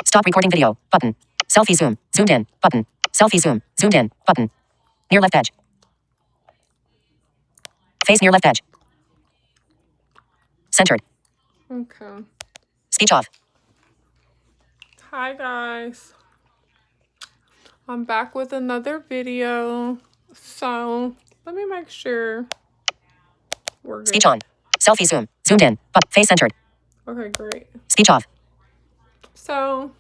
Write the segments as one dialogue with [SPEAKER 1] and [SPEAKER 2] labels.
[SPEAKER 1] Stop recording video. Button. Selfie zoom. Zoomed in. Button. Selfie zoom. Zoomed in. Button. Near left edge. Face near left edge. Centered.
[SPEAKER 2] Okay.
[SPEAKER 1] Speech off.
[SPEAKER 2] Hi guys. I'm back with another video. So let me make sure we're good.
[SPEAKER 1] Speech on. Selfie zoom. Zoomed in. But face centered.
[SPEAKER 2] Okay, great.
[SPEAKER 1] Speech off.
[SPEAKER 2] So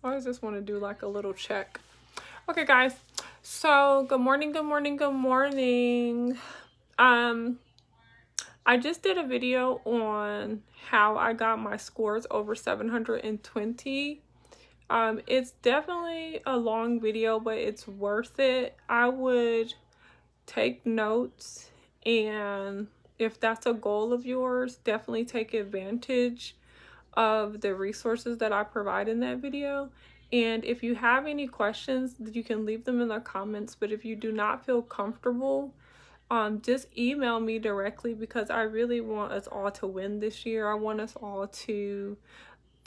[SPEAKER 2] I always just want to do like a little check. Okay guys. So good morning, good morning, good morning. I just did a video on how I got my scores over 720. It's definitely a long video, but it's worth it. I would take notes, and if that's a goal of yours, definitely take advantage of the resources that I provide in that video. And if you have any questions, you can leave them in the comments, but if you do not feel comfortable, just email me directly, because I really want us all to win this year. I want us all to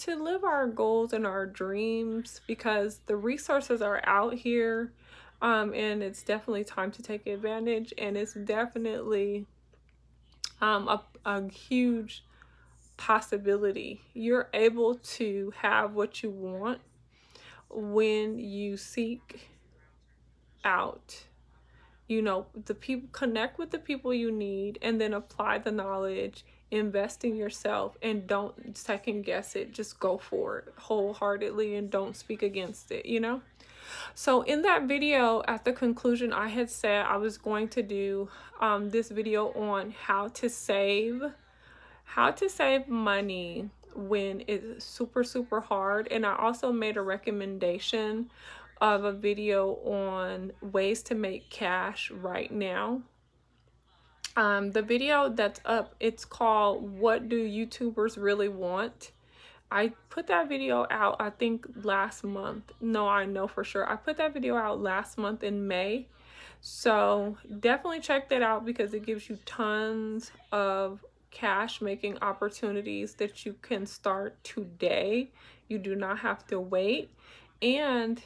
[SPEAKER 2] live our goals and our dreams, because the resources are out here, and it's definitely time to take advantage, and it's definitely a huge possibility. You're able to have what you want when you seek out, you know, the people, connect with the people you need, and then apply the knowledge, invest in yourself, and don't second guess it. Just go for it wholeheartedly and don't speak against it, you know? So in that video, at the conclusion, I had said I was going to do this video on how to save money when it's super hard. And I also made a recommendation of a video on ways to make cash right now. The video that's up, it's called "What Do YouTubers Really Want?" I put that video out, I think last month. No, I know for sure. I put that video out last month in May. So definitely check that out, because it gives you tons of cash making opportunities that you can start today. You do not have to wait. And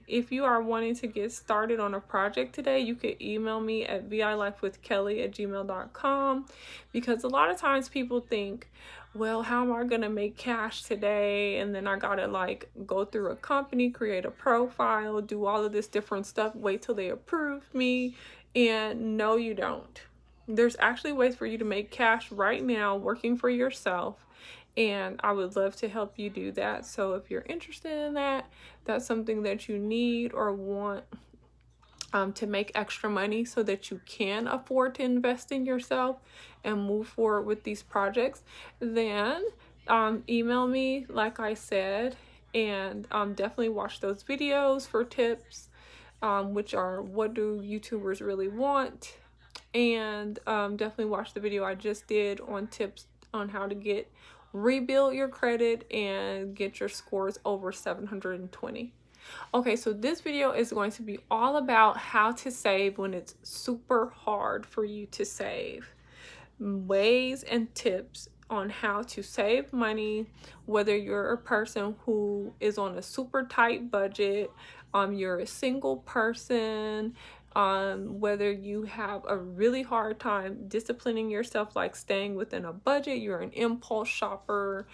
[SPEAKER 2] if you are wanting to get started on a project today, you could email me at vilifewithkelly@gmail.com, because a lot of times people think, well, how am I gonna make cash today? And then I gotta like go through a company, create a profile, do all of this different stuff, wait till they approve me. And no, you don't. There's actually ways for you to make cash right now working for yourself, and I would love to help you do that. So if you're interested in that, that's something that you need or want to make extra money so that you can afford to invest in yourself and move forward with these projects, then email me, like I said, and definitely watch those videos for tips, which are "What Do YouTubers Really Want?" And definitely watch the video I just did on tips on how to rebuild your credit and get your scores over 720. Okay, so this video is going to be all about how to save when it's super hard for you to save. Ways and tips on how to save money, whether you're a person who is on a super tight budget, you're a single person, whether you have a really hard time disciplining yourself, like staying within a budget, you're an impulse shopper,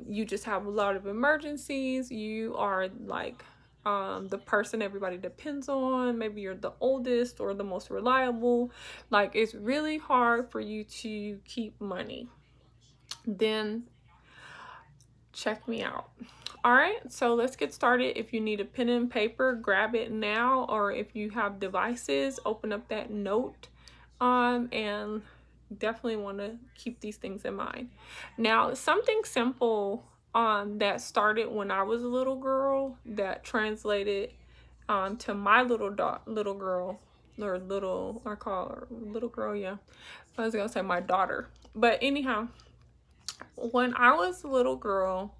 [SPEAKER 2] you just have a lot of emergencies, you are like the person everybody depends on, maybe you're the oldest or the most reliable, like it's really hard for you to keep money, then check me out. All right, so let's get started. If you need a pen and paper, grab it now, or if you have devices, open up that note, and definitely want to keep these things in mind. Now, something simple that started when I was a little girl, that translated to my little girl, or little, I call her little girl, yeah. I was gonna say my daughter, but anyhow, when I was a little girl,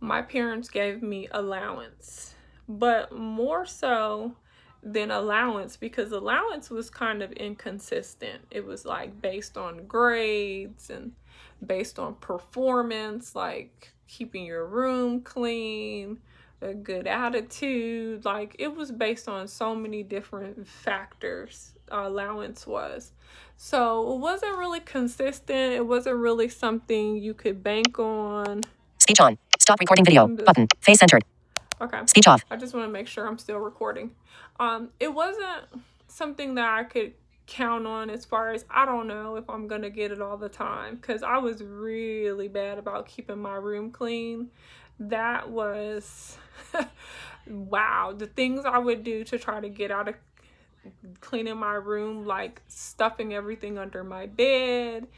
[SPEAKER 2] my parents gave me allowance, but more so than allowance, because allowance was kind of inconsistent. It was like based on grades and based on performance, like keeping your room clean, a good attitude. Like, it was based on so many different factors, allowance was. So it wasn't really consistent. It wasn't really something you could bank on.
[SPEAKER 1] Speech on. Stop recording video. Button. Face centered.
[SPEAKER 2] Okay.
[SPEAKER 1] Speech off.
[SPEAKER 2] I just want to make sure I'm still recording. It wasn't something that I could count on as far as, I don't know if I'm going to get it all the time, because I was really bad about keeping my room clean. That was, wow, the things I would do to try to get out of cleaning my room, like stuffing everything under my bed,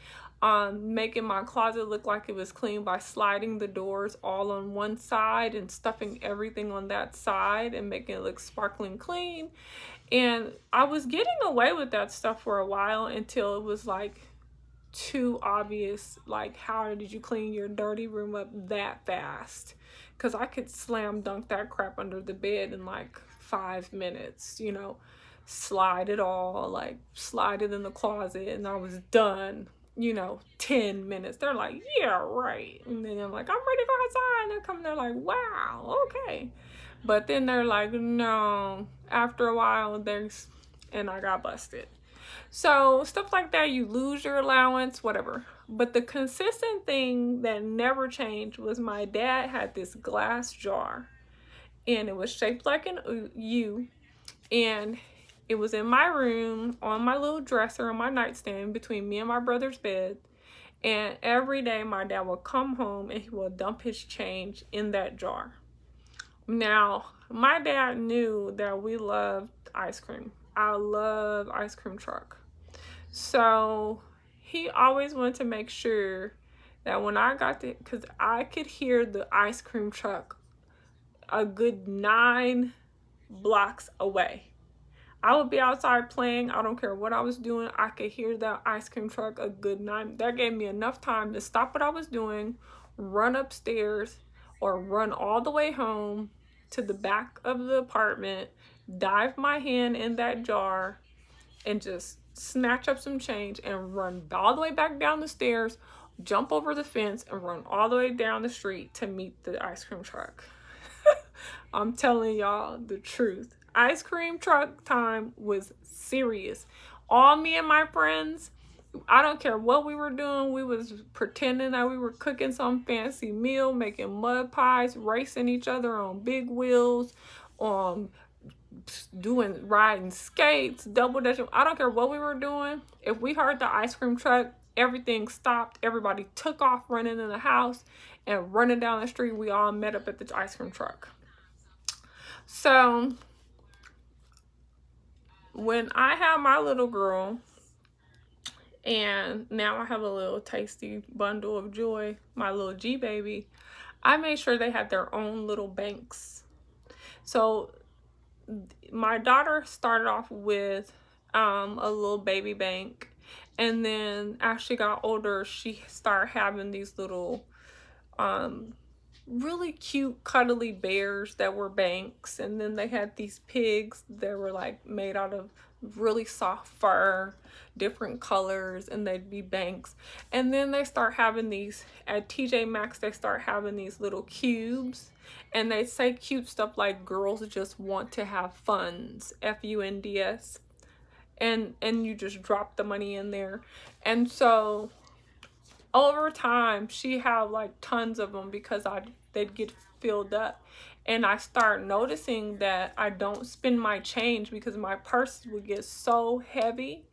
[SPEAKER 2] making my closet look like it was clean by sliding the doors all on one side and stuffing everything on that side and making it look sparkling clean. And I was getting away with that stuff for a while until it was like too obvious. Like, how did you clean your dirty room up that fast? Because I could slam dunk that crap under the bed in like 5 minutes, you know, slide it all, like slide it in the closet, and I was done, you know, 10 minutes. They're like, yeah, right. And then I'm like, I'm ready to go outside. And they're coming, they're like, wow, okay. But then they're like, no. After a while, and I got busted. So stuff like that, you lose your allowance, whatever. But the consistent thing that never changed was my dad had this glass jar, and it was shaped like an U, and it was in my room on my little dresser on my nightstand between me and my brother's bed. And every day my dad would come home and he would dump his change in that jar. Now, my dad knew that we loved ice cream. I love ice cream truck. So he always wanted to make sure that when I got to, because I could hear the ice cream truck a good 9 blocks away. I would be outside playing. I don't care what I was doing. I could hear that ice cream truck a good 9. That gave me enough time to stop what I was doing, run upstairs, or run all the way home to the back of the apartment, dive my hand in that jar, and just snatch up some change and run all the way back down the stairs, jump over the fence, and run all the way down the street to meet the ice cream truck. I'm telling y'all the truth. Ice cream truck time was serious. All me and my friends, I don't care what we were doing, we was pretending that we were cooking some fancy meal, making mud pies, racing each other on big wheels, riding skates, double dutching. I don't care what we were doing. If we heard the ice cream truck, everything stopped. Everybody took off running in the house and running down the street. We all met up at the ice cream truck. So when I had my little girl, and now I have a little tasty bundle of joy, my little G baby, I made sure they had their own little banks. So my daughter started off with a little baby bank, and then as she got older, she started having these little really cute cuddly bears that were banks. And then they had these pigs that were like made out of really soft fur, different colors, and they'd be banks. And then they start having these at TJ Maxx, they start having these little cubes, and they say cute stuff like girls just want to have funds, F-U-N-D-S, and you just drop the money in there. And so over time, she had like tons of them because they'd get filled up. And I start noticing that I don't spend my change because my purse would get so heavy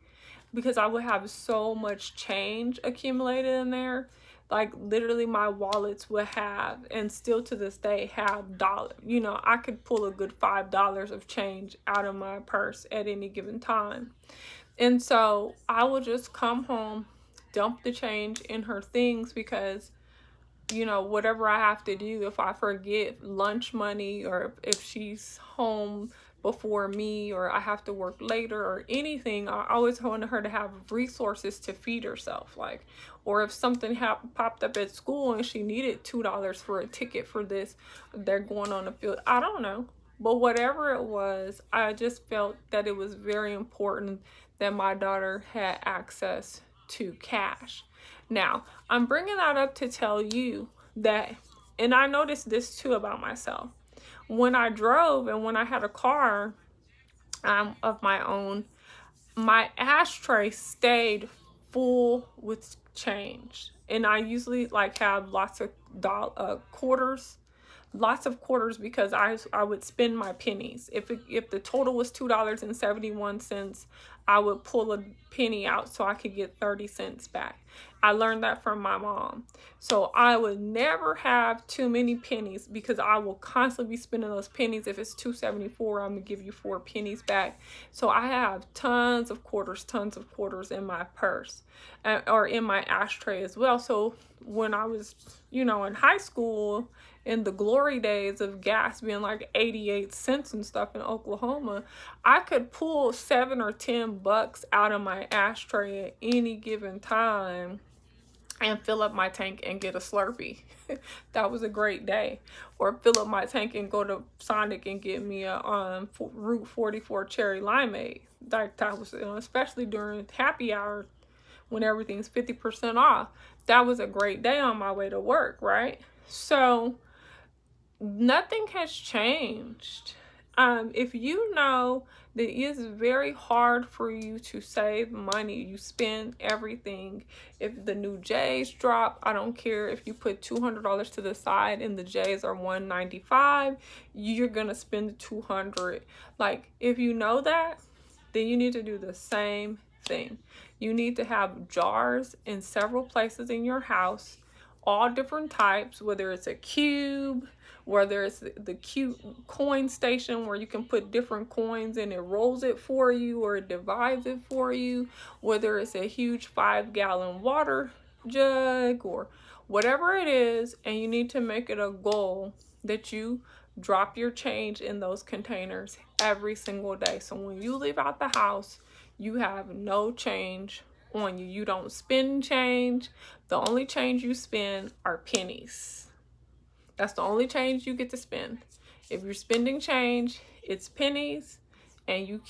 [SPEAKER 2] because I would have so much change accumulated in there. Like literally my wallets would have, and still to this day have dollars. You know, I could pull a good $5 of change out of my purse at any given time. And so I would just come home, dump the change in her things because, you know, whatever I have to do, if I forget lunch money, or if she's home before me, or I have to work later or anything, I always wanted her to have resources to feed herself. Like, or if something popped up at school and she needed $2 for a ticket for this, they're going on the field, I don't know. But whatever it was, I just felt that it was very important that my daughter had access to cash. Now, I'm bringing that up to tell you that, and I noticed this too about myself. When I drove and when I had a car of my own, my ashtray stayed full with change. And I usually like have lots of quarters, because I would spend my pennies. If the total was $2.71, I would pull a penny out so I could get 30 cents back. I learned that from my mom. So I would never have too many pennies because I will constantly be spending those pennies. If it's $2.74, I'm gonna give you 4 pennies back. So I have tons of quarters in my purse, or in my ashtray as well. So when I was, in high school, in the glory days of gas being like 88 cents and stuff in Oklahoma, I could pull $7 or $10 out of my ashtray at any given time and fill up my tank and get a Slurpee. That was a great day. Or fill up my tank and go to Sonic and get me a Route 44 cherry limeade. That was, especially during happy hour when everything's 50% off. That was a great day on my way to work, right? So nothing has changed. If you know that it's very hard for you to save money, you spend everything. If the new J's drop, I don't care if you put $200 to the side and the J's are $195, you're gonna spend $200. Like, if you know that, then you need to do the same thing. You need to have jars in several places in your house, all different types, whether it's a cube, whether it's the cute coin station where you can put different coins and it rolls it for you or it divides it for you, whether it's a huge 5-gallon water jug or whatever it is, and you need to make it a goal that you drop your change in those containers every single day. So when you leave out the house, you have no change on you. You don't spend change. The only change you spend are pennies. That's the only change you get to spend. If you're spending change, it's pennies, and you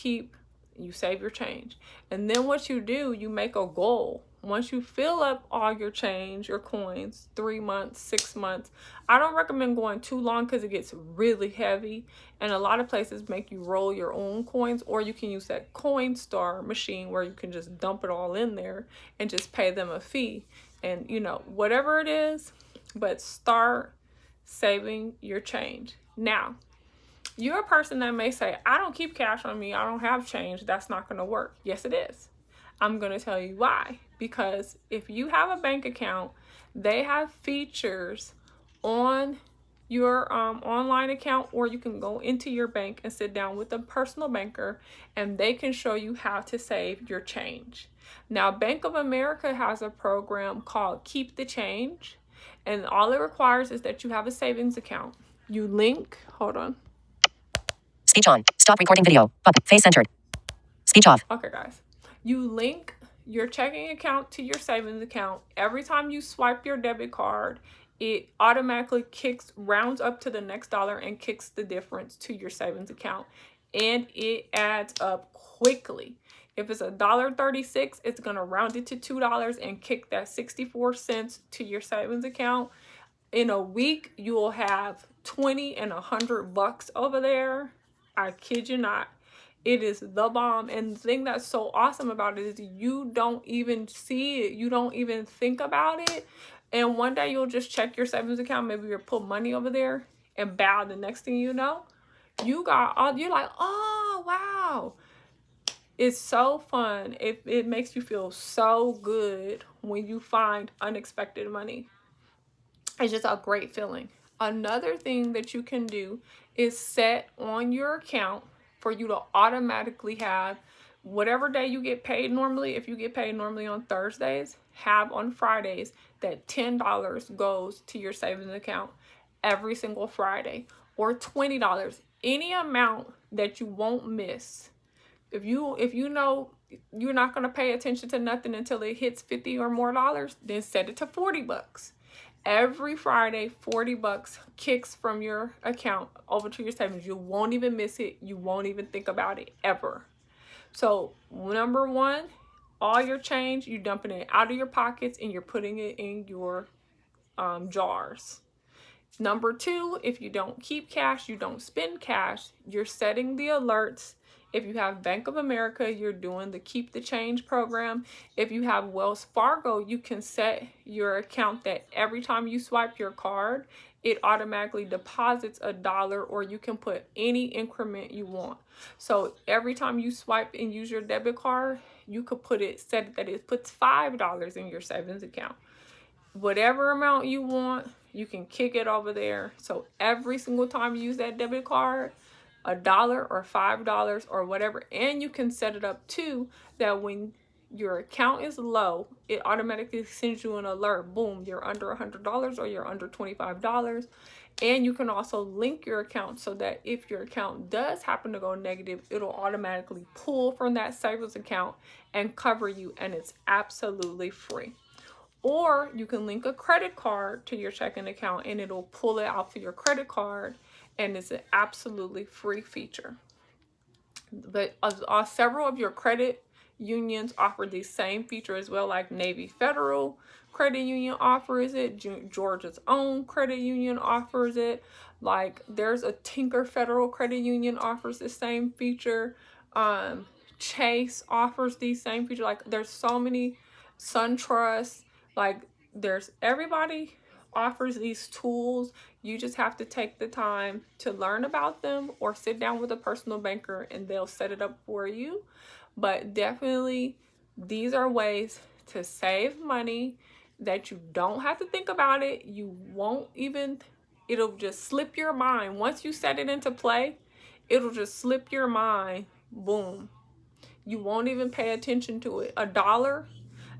[SPEAKER 2] save your change. And then what you do, you make a goal. Once you fill up all your change, your coins, 3 months, 6 months, I don't recommend going too long because it gets really heavy. And a lot of places make you roll your own coins, or you can use that Coinstar machine where you can just dump it all in there and just pay them a fee. And, whatever it is, but start saving your change. Now, you're a person that may say, I don't keep cash on me, I don't have change, that's not going to work. Yes, it is. I'm going to tell you why. Because if you have a bank account, they have features on your online account, or you can go into your bank and sit down with a personal banker and they can show you how to save your change. Now, Bank of America has a program called Keep the Change. And all it requires is that you have a savings account. You link, hold on.
[SPEAKER 1] Speech on. Stop recording video. Button. Face centered. Speech off.
[SPEAKER 2] Okay, guys. You link your checking account to your savings account. Every time you swipe your debit card, it automatically rounds up to the next dollar and kicks the difference to your savings account. And it adds up quickly. If it's $1.36, it's going to round it to $2 and kick that 64 cents to your savings account. In a week, you will have 20 and $100 over there. I kid you not. It is the bomb. And the thing that's so awesome about it is you don't even see it. You don't even think about it. And one day you'll just check your savings account. Maybe you'll put money over there, and bow, the next thing you know, you're like, oh, wow. It's so fun. It makes you feel so good when you find unexpected money. It's just a great feeling. Another thing that you can do is set on your account for you to automatically have whatever day you get paid normally. If you get paid normally on Thursdays, have on Fridays that $10 goes to your savings account every single Friday, or $20, any amount that you won't miss. If you know you're not going to pay attention to nothing until it hits $50 or more, then set it to $40. Every Friday, $40 kicks from your account over to your savings. You won't even miss it. You won't even think about it ever. So number one, all your change, you're dumping it out of your pockets and you're putting it in your jars. Number two, if you don't keep cash, you don't spend cash, you're setting the alerts. If you have Bank of America, you're doing the Keep the Change program. If you have Wells Fargo, you can set your account that every time you swipe your card, it automatically deposits $1, or you can put any increment you want. So every time you swipe and use your debit card, you could set that it puts $5 in your savings account. Whatever amount you want, you can kick it over there. So every single time you use that debit card, $1 or $5 or whatever, and you can set it up too that when your account is low, it automatically sends you an alert. Boom, you're under $100 or you're under $25. And you can also link your account so that if your account does happen to go negative, it'll automatically pull from that savings account and cover you, and it's absolutely free. Or you can link a credit card to your checking account and it'll pull it out for your credit card, and it's an absolutely free feature. But several of your credit unions offer the same feature as well, like Navy Federal Credit Union offers it, Georgia's own credit union offers it, like there's a Tinker Federal Credit Union offers the same feature, Chase offers the same feature, like there's so many, SunTrust, like everybody offers these tools. You just have to take the time to learn about them or sit down with a personal banker and they'll set it up for you. But definitely these are ways to save money that you don't have to think about it. You won't even, it'll just slip your mind. Once you set it into play, it'll just slip your mind. Boom. You won't even pay attention to it. $1.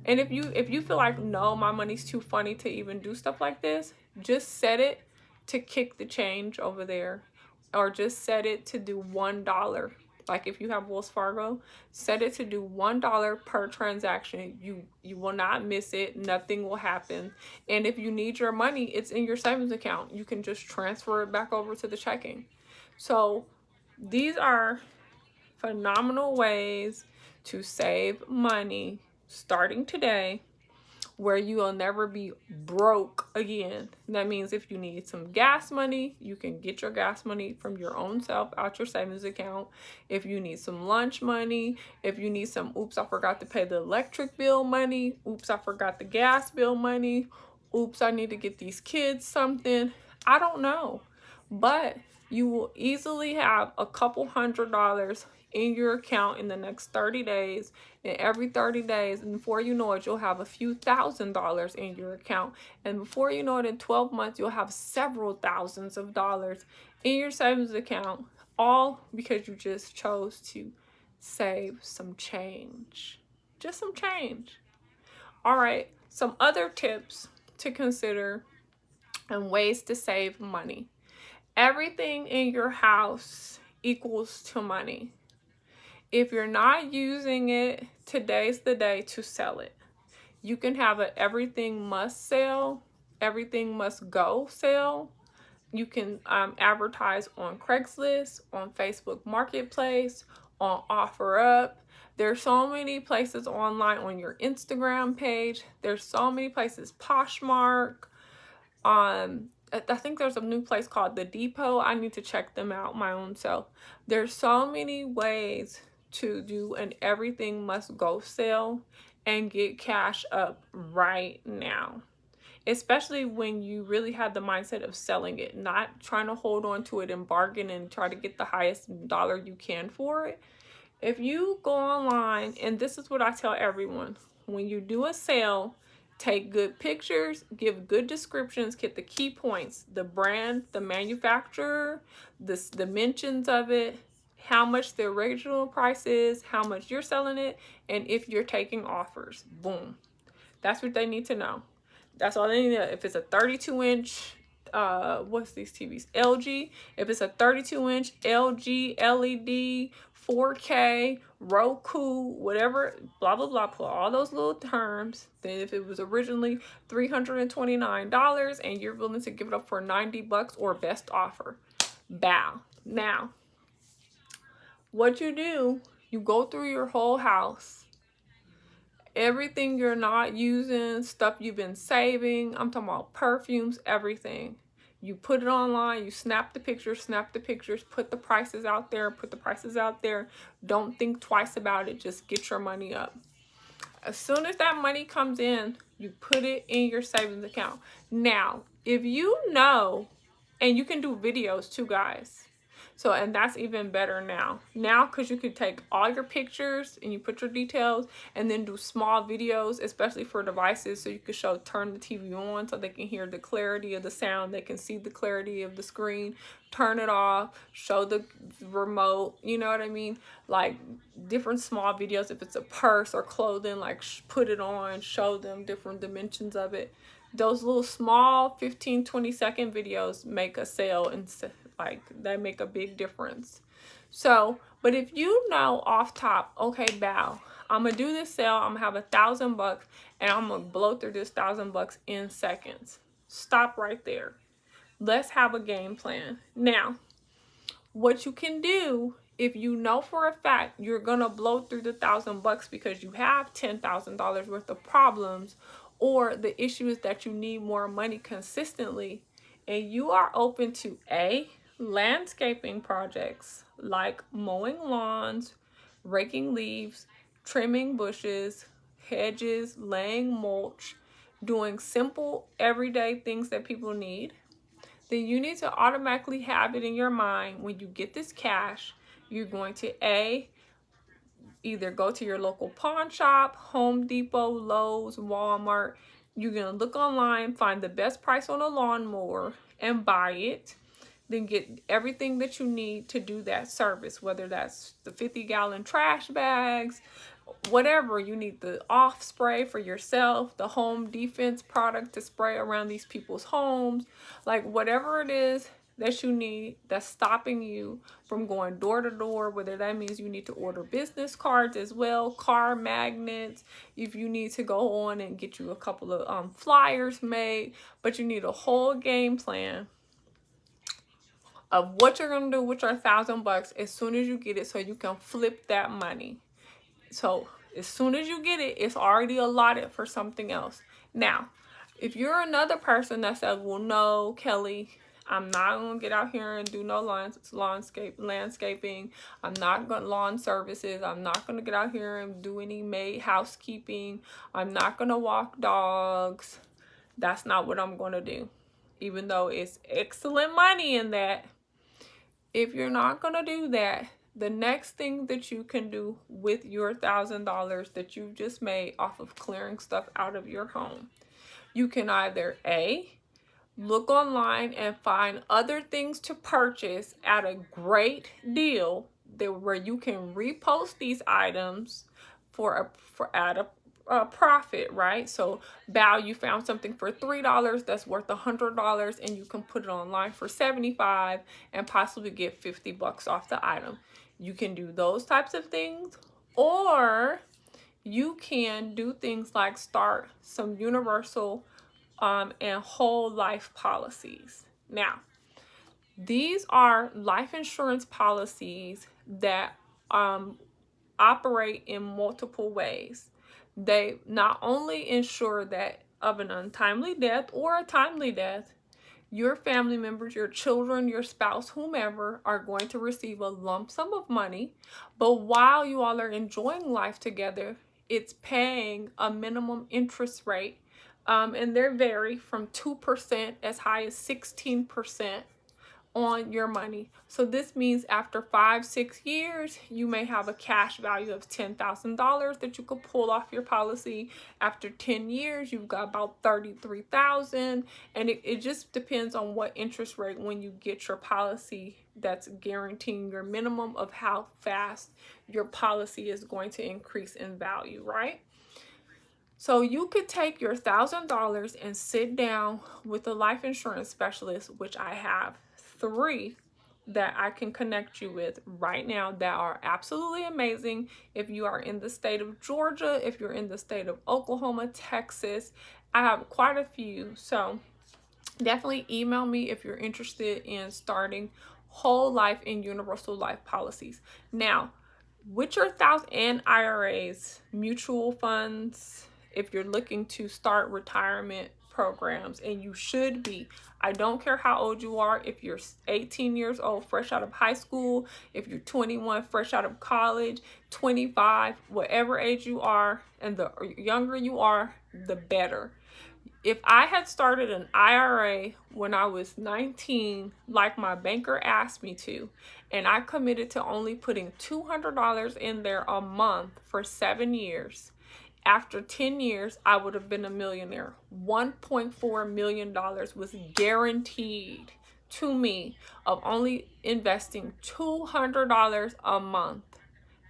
[SPEAKER 2] And if you feel like, no, my money's too funny to even do stuff like this, just set it to kick the change over there, or just set it to do $1. Like if you have Wells Fargo, set it to do $1 per transaction. You will not miss it. Nothing will happen. And if you need your money, it's in your savings account. You can just transfer it back over to the checking. So these are phenomenal ways to save money starting today, where you will never be broke again. That means if you need some gas money, you can get your gas money from your own self out your savings account. If you need some lunch money, if you need some, oops, I forgot to pay the electric bill money, oops, I forgot the gas bill money, oops, I need to get these kids something, I don't know. But you will easily have a couple $100 in your account in the next 30 days, and every 30 days, and before you know it, you'll have a few $1,000s in your account, and before you know it, in 12 months you'll have several thousands of dollars in your savings account, all because you just chose to save some change. Just some change. All right, some other tips to consider and ways to save money. Everything in your house equals to money. If you're not using it, today's the day to sell it. You can have a everything must sell, everything must go sale. You can advertise on Craigslist, on Facebook Marketplace, on OfferUp. There's so many places online, on your Instagram page. There's so many places, Poshmark. I think there's a new place called The Depot. I need to check them out my own self. There's so many ways to do an everything must go sale and get cash up right now. Especially when you really have the mindset of selling it, not trying to hold on to it and bargain and try to get the highest dollar you can for it. If you go online, and this is what I tell everyone, when you do a sale, take good pictures, give good descriptions, get the key points, the brand, the manufacturer, the dimensions of it, how much the original price is, how much you're selling it, and if you're taking offers. Boom. That's what they need to know. That's all they need to know. If it's a 32-inch, what's these TVs? LG. If it's a 32-inch LG, LED, 4K, Roku, whatever, blah, blah, blah, put all those little terms. Then if it was originally $329 and you're willing to give it up for $90 or best offer, bow. Now, what you do, you go through your whole house Everything you're not using, stuff you've been saving, I'm talking about perfumes, everything. You put it online, you snap the pictures, put the prices out there, Don't think twice about it, just get your money up. As soon as that money comes in, you put it in your savings account. Now, if you know, and you can do videos too, guys. So, and that's even better now. Now, because you could take all your pictures and you put your details and then do small videos, especially for devices. So you could turn the TV on so they can hear the clarity of the sound. They can see the clarity of the screen. Turn it off, show the remote, you know what I mean? Like different small videos. If it's a purse or clothing, like put it on, show them different dimensions of it. Those little small 15-20 second videos make a sale, and like that make a big difference. So, but if you know off top, okay, Bow, I'm gonna do this sale, I'm gonna have $1,000 and I'm gonna blow through this $1,000 in seconds. Stop right there. Let's have a game plan. Now, what you can do, if you know for a fact you're gonna blow through the $1,000 because you have $10,000 worth of problems, or the issue is that you need more money consistently, and you are open to landscaping projects like mowing lawns, raking leaves, trimming bushes, hedges, laying mulch, doing simple everyday things that people need, then you need to automatically have it in your mind when you get this cash, you're going to either go to your local pawn shop, Home Depot, Lowe's, Walmart. You're going to look online, find the best price on a lawnmower and buy it. Then get everything that you need to do that service, whether that's the 50-gallon trash bags, whatever. You need the off spray for yourself, the home defense product to spray around these people's homes, like whatever it is that you need that's stopping you from going door to door, whether that means you need to order business cards as well, car magnets, if you need to go on and get you a couple of flyers made, but you need a whole game plan of what you're going to do with your $1,000 as soon as you get it, so you can flip that money. So as soon as you get it, it's already allotted for something else. Now, if you're another person that says, well, no, Kelly, I'm not going to get out here and do no landscaping. I'm not going to lawn services. I'm not going to get out here and do any maid housekeeping. I'm not going to walk dogs. That's not what I'm going to do. Even though it's excellent money in that, if you're not going to do that, the next thing that you can do with your $1,000 that you just made off of clearing stuff out of your home, you can either look online and find other things to purchase at a great deal where you can repost these items at a profit, right? So Bow, you found something for $3 that's worth $100 and you can put it online for $75 and possibly get $50 off the item. You can do those types of things, or you can do things like start some universal and whole life policies. Now, these are life insurance policies that operate in multiple ways. They not only ensure that of an untimely death or a timely death, your family members, your children, your spouse, whomever, are going to receive a lump sum of money. But while you all are enjoying life together, it's paying a minimum interest rate. And they vary from 2% as high as 16% on your money. So this means after 5-6 years, you may have a cash value of $10,000 that you could pull off your policy. After 10 years, you've got about $33,000, and it just depends on what interest rate when you get your policy that's guaranteeing your minimum of how fast your policy is going to increase in value, right? So you could take your $1,000 and sit down with a life insurance specialist, which I have 3 that I can connect you with right now that are absolutely amazing. If you are in the state of Georgia, if you're in the state of Oklahoma, Texas, I have quite a few. So definitely email me if you're interested in starting whole life and universal life policies. Now, with your 1,000 and IRAs, mutual funds, if you're looking to start retirement programs, and you should be. I don't care how old you are. If you're 18 years old, fresh out of high school, if you're 21, fresh out of college, 25, whatever age you are, and the younger you are, the better. If I had started an IRA when I was 19, like my banker asked me to, and I committed to only putting $200 in there a month for 7 years, after 10 years, I would have been a millionaire. $1.4 million was guaranteed to me of only investing $200 a month.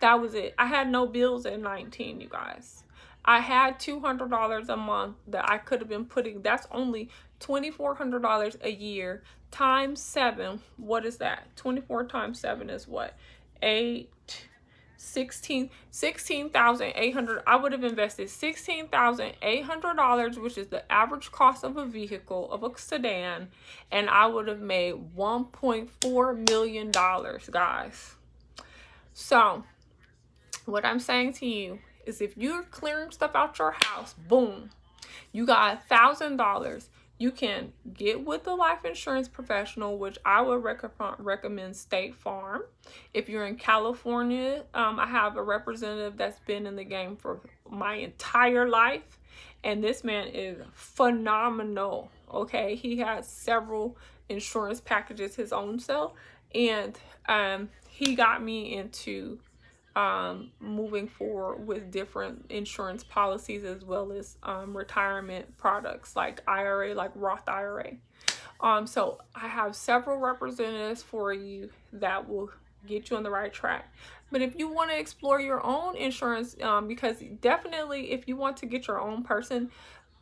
[SPEAKER 2] That was it. I had no bills at 19, you guys. I had $200 a month that I could have been putting. That's only $2,400 a year times 7. What is that? 24 times 7 is what? 16,800. I would have invested $16,800, which is the average cost of a vehicle, of a sedan, and I would have made $1.4 million, guys. So what I'm saying to you is, if you're clearing stuff out your house, boom, you got $1,000. You can get with a life insurance professional, which I would recommend State Farm. If you're in California, I have a representative that's been in the game for my entire life, and this man is phenomenal. Okay, he has several insurance packages his own self, and he got me into moving forward with different insurance policies, as well as retirement products like IRA, like Roth IRA. So I have several representatives for you that will get you on the right track. But if you want to explore your own insurance, because definitely if you want to get your own person,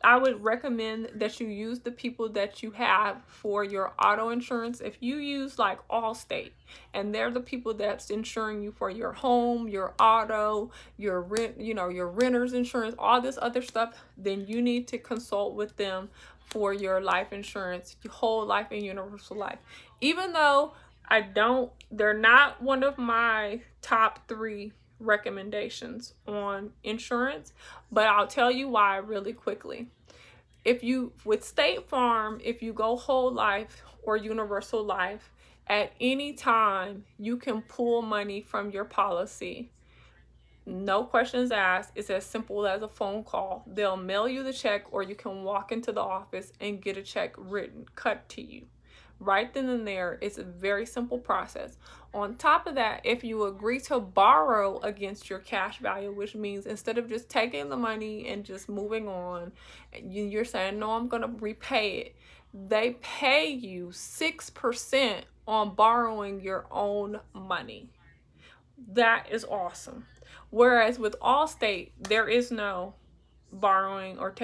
[SPEAKER 2] I would recommend that you use the people that you have for your auto insurance. If you use like Allstate, and they're the people that's insuring you for your home, your auto, your rent, your renter's insurance, all this other stuff, then you need to consult with them for your life insurance, your whole life and universal life. Even though they're not one of my top 3 recommendations on insurance, but I'll tell you why really quickly. With State Farm, if you go whole life or universal life, at any time you can pull money from your policy. No questions asked. It's as simple as a phone call. They'll mail you the check, or you can walk into the office and get a check cut to you. Right then and there. It's a very simple process. On top of that, if you agree to borrow against your cash value, which means instead of just taking the money and just moving on, you're saying, no, I'm going to repay it. They pay you 6% on borrowing your own money. That is awesome. Whereas with Allstate, there is no borrowing or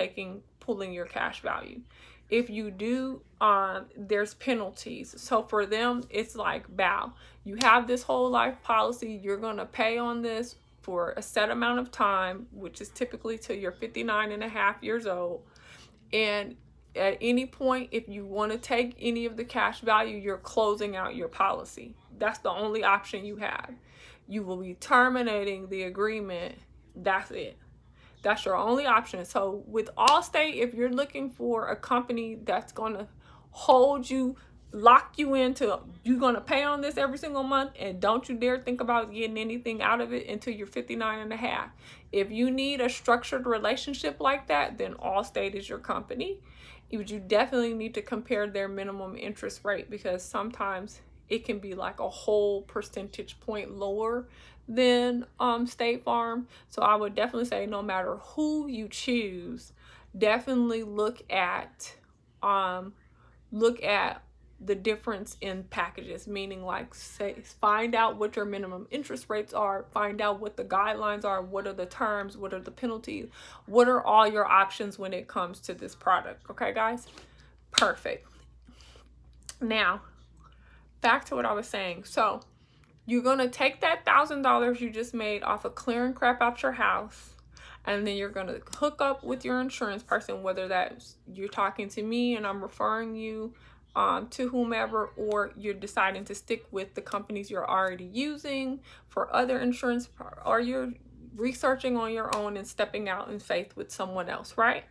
[SPEAKER 2] pulling your cash value. If you do, there's penalties. So for them, it's like, bow, you have this whole life policy, you're going to pay on this for a set amount of time, which is typically till you're 59 and a half years old. And at any point, if you want to take any of the cash value, you're closing out your policy. That's the only option you have. You will be terminating the agreement. That's it. That's your only option. So with Allstate, if you're looking for a company that's going to hold you, lock you into, you're going to pay on this every single month, and don't you dare think about getting anything out of it until you're 59 and a half. If you need a structured relationship like that, then Allstate is your company. You definitely need to compare their minimum interest rate, because sometimes it can be like a whole percentage point lower than State Farm. So I would definitely say, no matter who you choose, definitely look at the difference in packages, meaning like, say, find out what your minimum interest rates are, find out what the guidelines are, what are the terms, what are the penalties, what are all your options when it comes to this product. Okay, guys? Perfect. Now, back to what I was saying. So you're going to take that $1,000 you just made off of clearing crap out your house, and then you're going to hook up with your insurance person, whether that's you're talking to me and I'm referring you to whomever, or you're deciding to stick with the companies you're already using for other insurance, or you're researching on your own and stepping out in faith with someone else, right?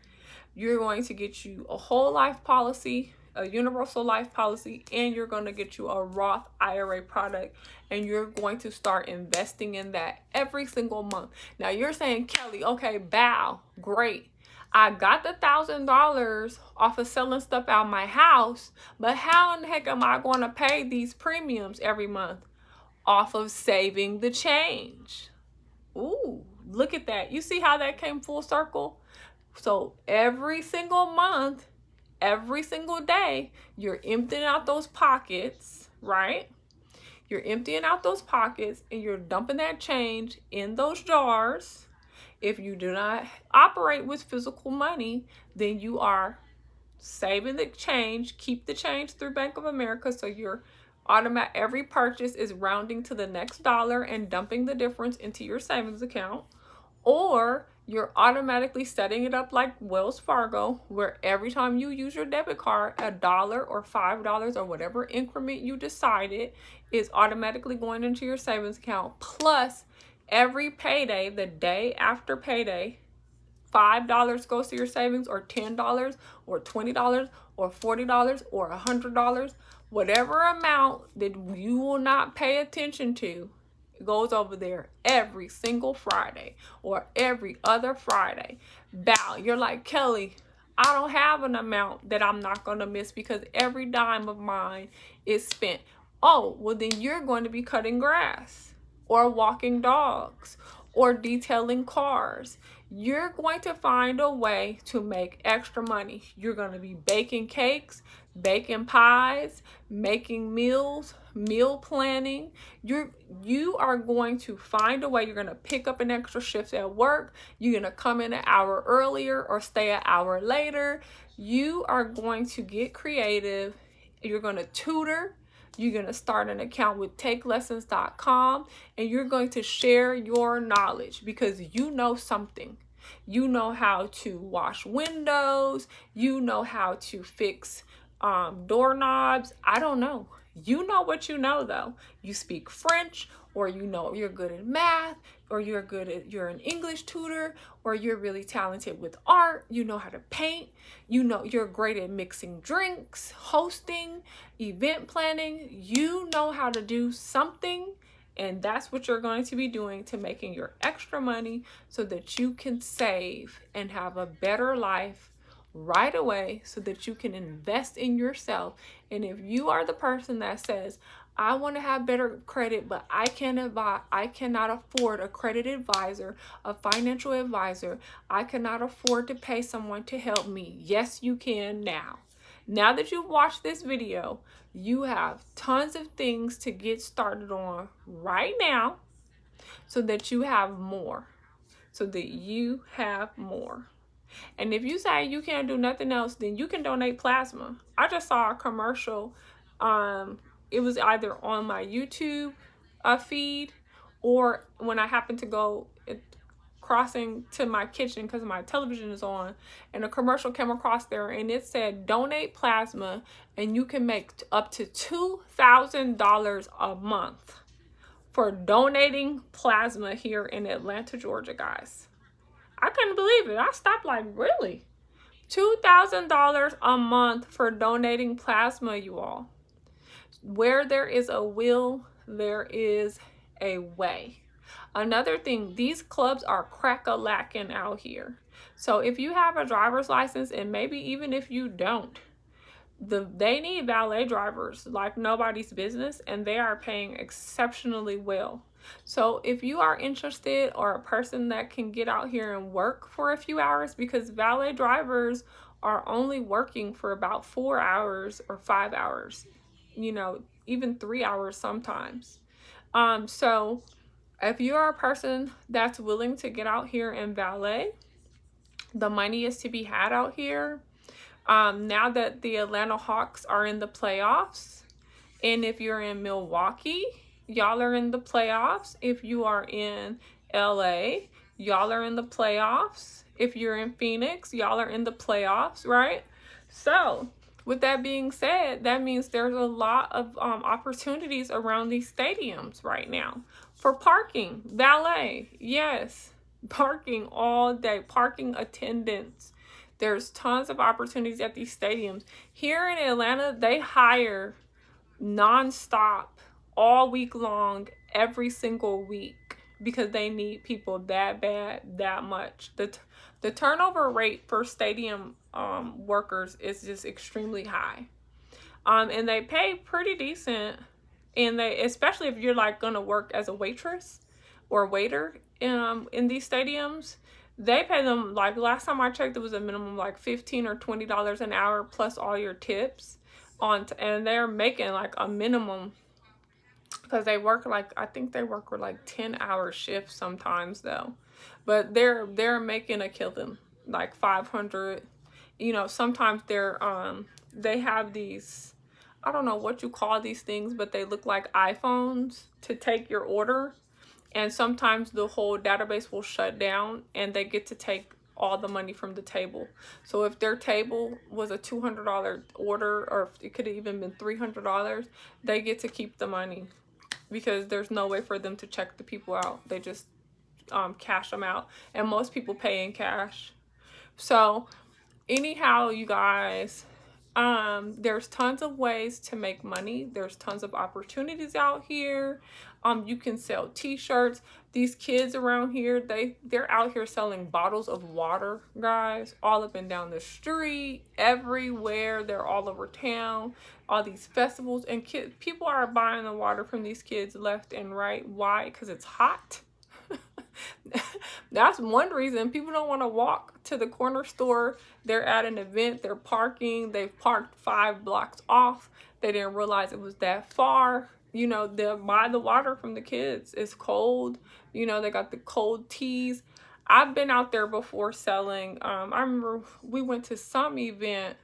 [SPEAKER 2] You're going to get you a whole life policy, a universal life policy, and you're going to get you a Roth IRA product, and you're going to start investing in that every single month. Now you're saying, Kelly, okay, bow, great. I got the $1,000 off of selling stuff out of my house, but how in the heck am I going to pay these premiums every month? Off of saving the change. Ooh, look at that. You see how that came full circle? So every single month, every single day, you're emptying out those pockets, right? You're emptying out those pockets and you're dumping that change in those jars. If you do not operate with physical money, then you are saving the change. Keep the change through Bank of America, so your every purchase is rounding to the next dollar and dumping the difference into your savings account. Or you're automatically setting it up like Wells Fargo, where every time you use your debit card, $1 or $5 or whatever increment you decided is automatically going into your savings account. Plus, every payday, the day after payday, $5 goes to your savings, or $10 or $20 or $40 or $100, whatever amount that you will not pay attention to goes over there every single Friday or every other Friday. Bow, you're like, Kelly, I don't have an amount that I'm not going to miss because every dime of mine is spent. Oh, well then you're going to be cutting grass or walking dogs or detailing cars. You're going to find a way to make extra money. You're going to be baking cakes, baking pies, making meals, meal planning. You are going to find a way. You're going to pick up an extra shift at work. You're going to come in an hour earlier or stay an hour later. You are going to get creative. You're going to tutor. You're going to start an account with takelessons.com, and you're going to share your knowledge because you know something. You know how to wash windows. You know how to fix doorknobs. I don't know. You know what you know, though. You speak French, or you know you're good at math, or you're an English tutor, or you're really talented with art. You know how to paint. You know you're great at mixing drinks, hosting, event planning. You know how to do something, and that's what you're going to be doing to making your extra money so that you can save and have a better life right away, so that you can invest in yourself. And if you are the person that says, I want to have better credit, but I cannot afford a credit advisor, a financial advisor. I cannot afford to pay someone to help me. Yes, you can now. Now that you've watched this video, you have tons of things to get started on right now so that you have more. And if you say you can't do nothing else, then you can donate plasma. I just saw a commercial. It was either on my YouTube feed, or when I happened to go crossing to my kitchen because my television is on, and a commercial came across there, and it said donate plasma and you can make up to $2,000 a month for donating plasma here in Atlanta, Georgia, guys. I couldn't believe it. I stopped like, really? $2,000 a month for donating plasma, you all. Where there is a will, there is a way. Another thing, these clubs are crack-a-lacking out here. So if you have a driver's license, and maybe even if you don't, they need valet drivers like nobody's business, and they are paying exceptionally well. So if you are interested, or a person that can get out here and work for a few hours, because valet drivers are only working for about 4 hours or 5 hours, you know, even 3 hours sometimes. So if you are a person that's willing to get out here and valet, the money is to be had out here. Now that the Atlanta Hawks are in the playoffs, and if you're in Milwaukee, y'all are in the playoffs. If you are in LA, y'all are in the playoffs. If you're in Phoenix, y'all are in the playoffs, right? So with that being said, that means there's a lot of opportunities around these stadiums right now for parking, valet, yes, parking all day, parking attendants. There's tons of opportunities at these stadiums. Here in Atlanta, they hire nonstop all week long, every single week, because they need people that bad, that much. The turnover rate for stadium workers is just extremely high. And they pay pretty decent. And they, especially if you're like gonna work as a waitress or waiter in these stadiums, they pay them, like last time I checked, it was a minimum like $15 or $20 an hour plus all your tips and they're making like a minimum, because they work like, I think they work with like 10-hour shifts sometimes though, but they're making a killing, like 500. You know, sometimes they have these, I don't know what you call these things, but they look like iPhones to take your order, and sometimes the whole database will shut down and they get to take all the money from the table. So if their table was a $200 order, or it could have even been $300, they get to keep the money, because there's no way for them to check the people out. They just cash them out, and most people pay in cash. So anyhow, you guys, there's tons of ways to make money. There's tons of opportunities out here. You can sell t-shirts. These kids around here, they're out here selling bottles of water, guys, all up and down the street, everywhere. They're all over town, all these festivals, and people are buying the water from these kids left and right. Why? Because it's hot. That's one reason people don't want to walk to the corner store. They're at an event, they're parking, they've parked 5 blocks off. They didn't realize it was that far. You know, they'll buy the water from the kids. It's cold. You know, they got the cold teas. I've been out there before selling. I remember we went to some event,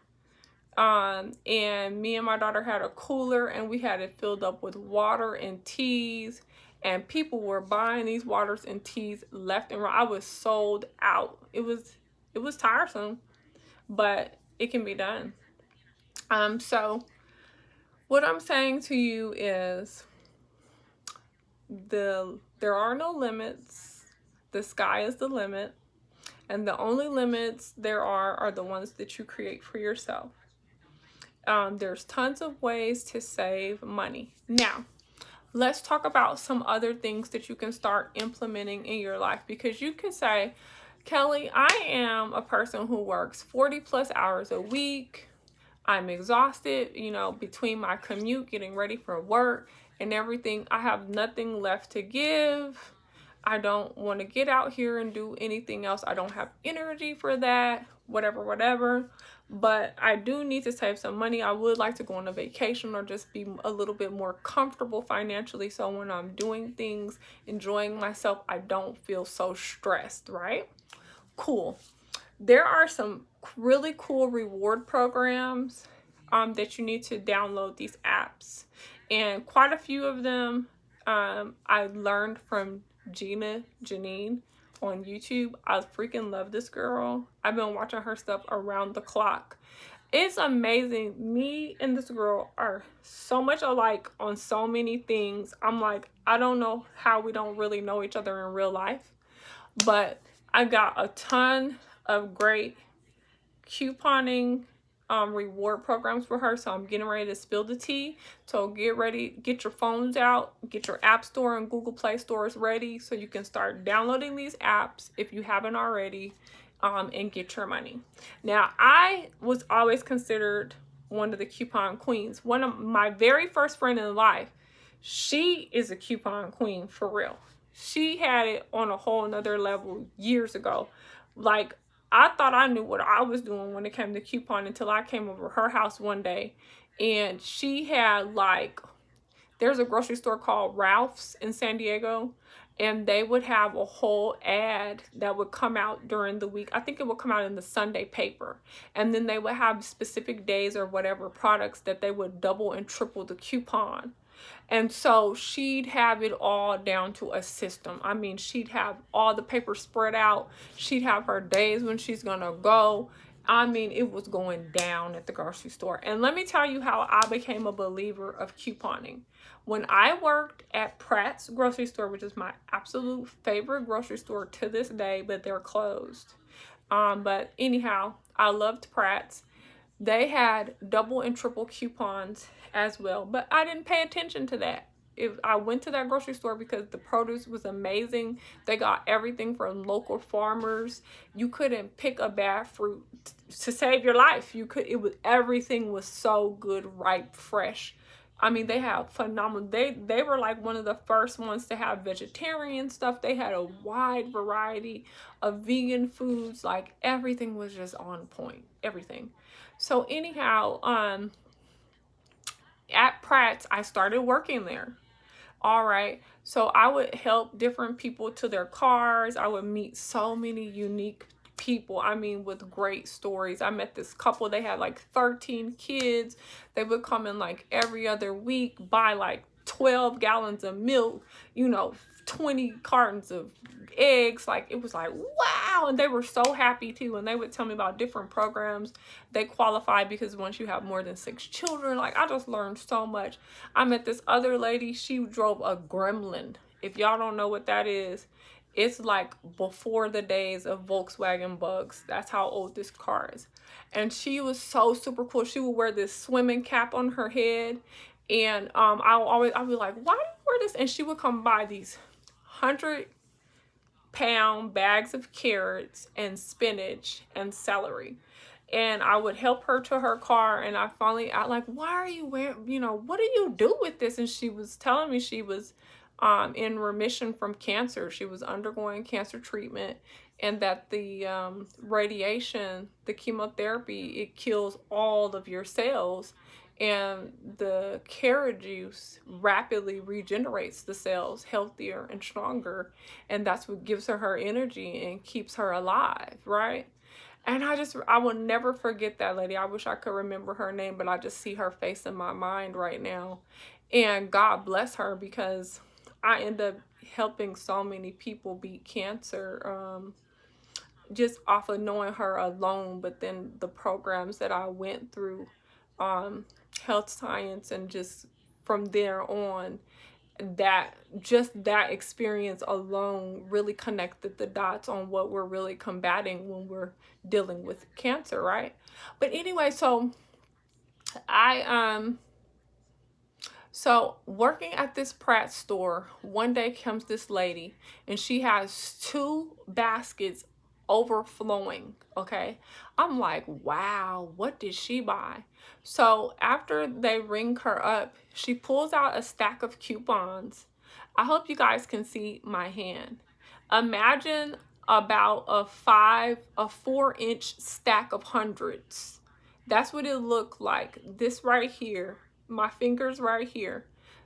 [SPEAKER 2] and me and my daughter had a cooler, and we had it filled up with water and teas, and people were buying these waters and teas left and right. I was sold out. It was tiresome, but it can be done. So what I'm saying to you is there are no limits. The sky is the limit, and the only limits there are the ones that you create for yourself. There's tons of ways to save money. Now, let's talk about some other things that you can start implementing in your life, because you can say, Kelly, I am a person who works 40 plus hours a week. I'm exhausted, you know, between my commute, getting ready for work and everything. I have nothing left to give. I don't want to get out here and do anything else. I don't have energy for that, whatever. But I do need to save some money. I would like to go on a vacation or just be a little bit more comfortable financially, so when I'm doing things, enjoying myself, I don't feel so stressed, right? Cool. There are some really cool reward programs that you need to download, these apps. And quite a few of them I learned from Janine on YouTube. I freaking love this girl. I've been watching her stuff around the clock. It's amazing. Me and this girl are so much alike on so many things. I'm like, I don't know how we don't really know each other in real life. But I got a ton of great couponing reward programs for her, so I'm getting ready to spill the tea. So get ready, get your phones out, get your App Store and Google Play stores ready so you can start downloading these apps if you haven't already, and get your money. Now, I was always considered one of the coupon queens. One of my very first friend in life, she is a coupon queen for real. She had it on a whole nother level years ago. Like, I thought I knew what I was doing when it came to coupon until I came over her house one day, and she had like, there's a grocery store called Ralph's in San Diego, and they would have a whole ad that would come out during the week. I think it would come out in the Sunday paper, and then they would have specific days or whatever products that they would double and triple the coupon. And so she'd have it all down to a system. I mean, she'd have all the paper spread out. She'd have her days when she's gonna go. I mean, it was going down at the grocery store. And let me tell you how I became a believer of couponing. When I worked at Pratt's grocery store, which is my absolute favorite grocery store to this day, but they're closed. But anyhow, I loved Pratt's. They had double and triple coupons as well, but I didn't pay attention to that. If I went to that grocery store because the produce was amazing. They got everything from local farmers. You couldn't pick a bad fruit to save your life. Everything was so good, ripe, fresh. I mean, they have phenomenal. They were like one of the first ones to have vegetarian stuff. They had a wide variety of vegan foods. Like everything was just on point. Everything. So anyhow, at Pratt's, I started working there. All right. So I would help different people to their cars. I would meet so many unique people. I mean, with great stories. I met this couple. They had like 13 kids. They would come in like every other week, buy like 12 gallons of milk, 20 cartons of eggs. Like, it was like, wow. And they were so happy too. And they would tell me about different programs they qualify because once you have more than 6 children, like, I just learned so much. I met this other lady. She drove a Gremlin. If y'all don't know what that is, it's like before the days of Volkswagen Bugs. That's how old this car is. And she was so super cool. She would wear this swimming cap on her head. And I'd be like, why do you wear this? And she would come buy these 100-pound bags of carrots and spinach and celery. And I would help her to her car. And I like, why are you wearing, what do you do with this? And she was telling me she was in remission from cancer. She was undergoing cancer treatment, and that the radiation, the chemotherapy, it kills all of your cells, and the carrot juice rapidly regenerates the cells healthier and stronger, and that's what gives her energy and keeps her alive, right? And I will never forget that lady. I wish I could remember her name, but I just see her face in my mind right now. And God bless her, because I end up helping so many people beat cancer just off of knowing her alone. But then the programs that I went through, health science, and just from there on, that experience alone really connected the dots on what we're really combating when we're dealing with cancer, right? But anyway, so So working at this Pratt store, one day comes this lady, and she has 2 baskets overflowing, okay? I'm like, wow, what did she buy? So after they ring her up, she pulls out a stack of coupons. I hope you guys can see my hand. Imagine about a 4-inch stack of hundreds. That's what it looked like. This right here. My fingers right here,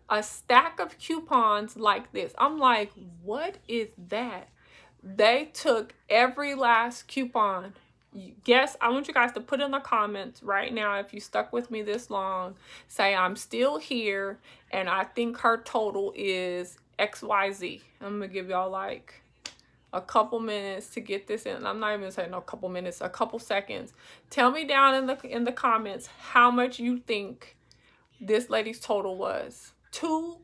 [SPEAKER 2] a stack of coupons like this. I'm like, what is that? They took every last coupon. Guess, I want you guys to put in the comments right now, if you stuck with me this long, say I'm still here and I think her total is XYZ. I'm gonna give y'all like a couple minutes to get this in. I'm not even saying no couple minutes, a couple seconds. Tell me down in the comments how much you think this lady's total was. 2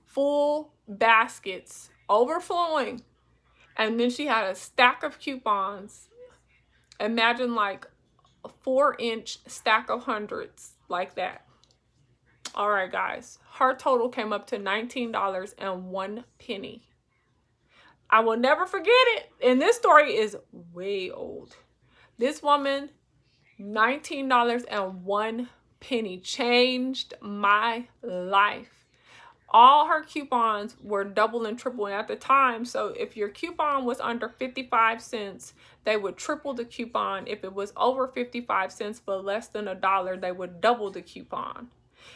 [SPEAKER 2] full baskets overflowing. And then she had a stack of coupons. Imagine like a 4-inch stack of hundreds like that. All right, guys. Her total came up to $19.01. I will never forget it. And this story is way old. This woman, $19.01 changed my life. All her coupons were double and triple, and at the time, so if your coupon was under 55 cents, they would triple the coupon. If it was over 55 cents but less than $1, they would double the coupon.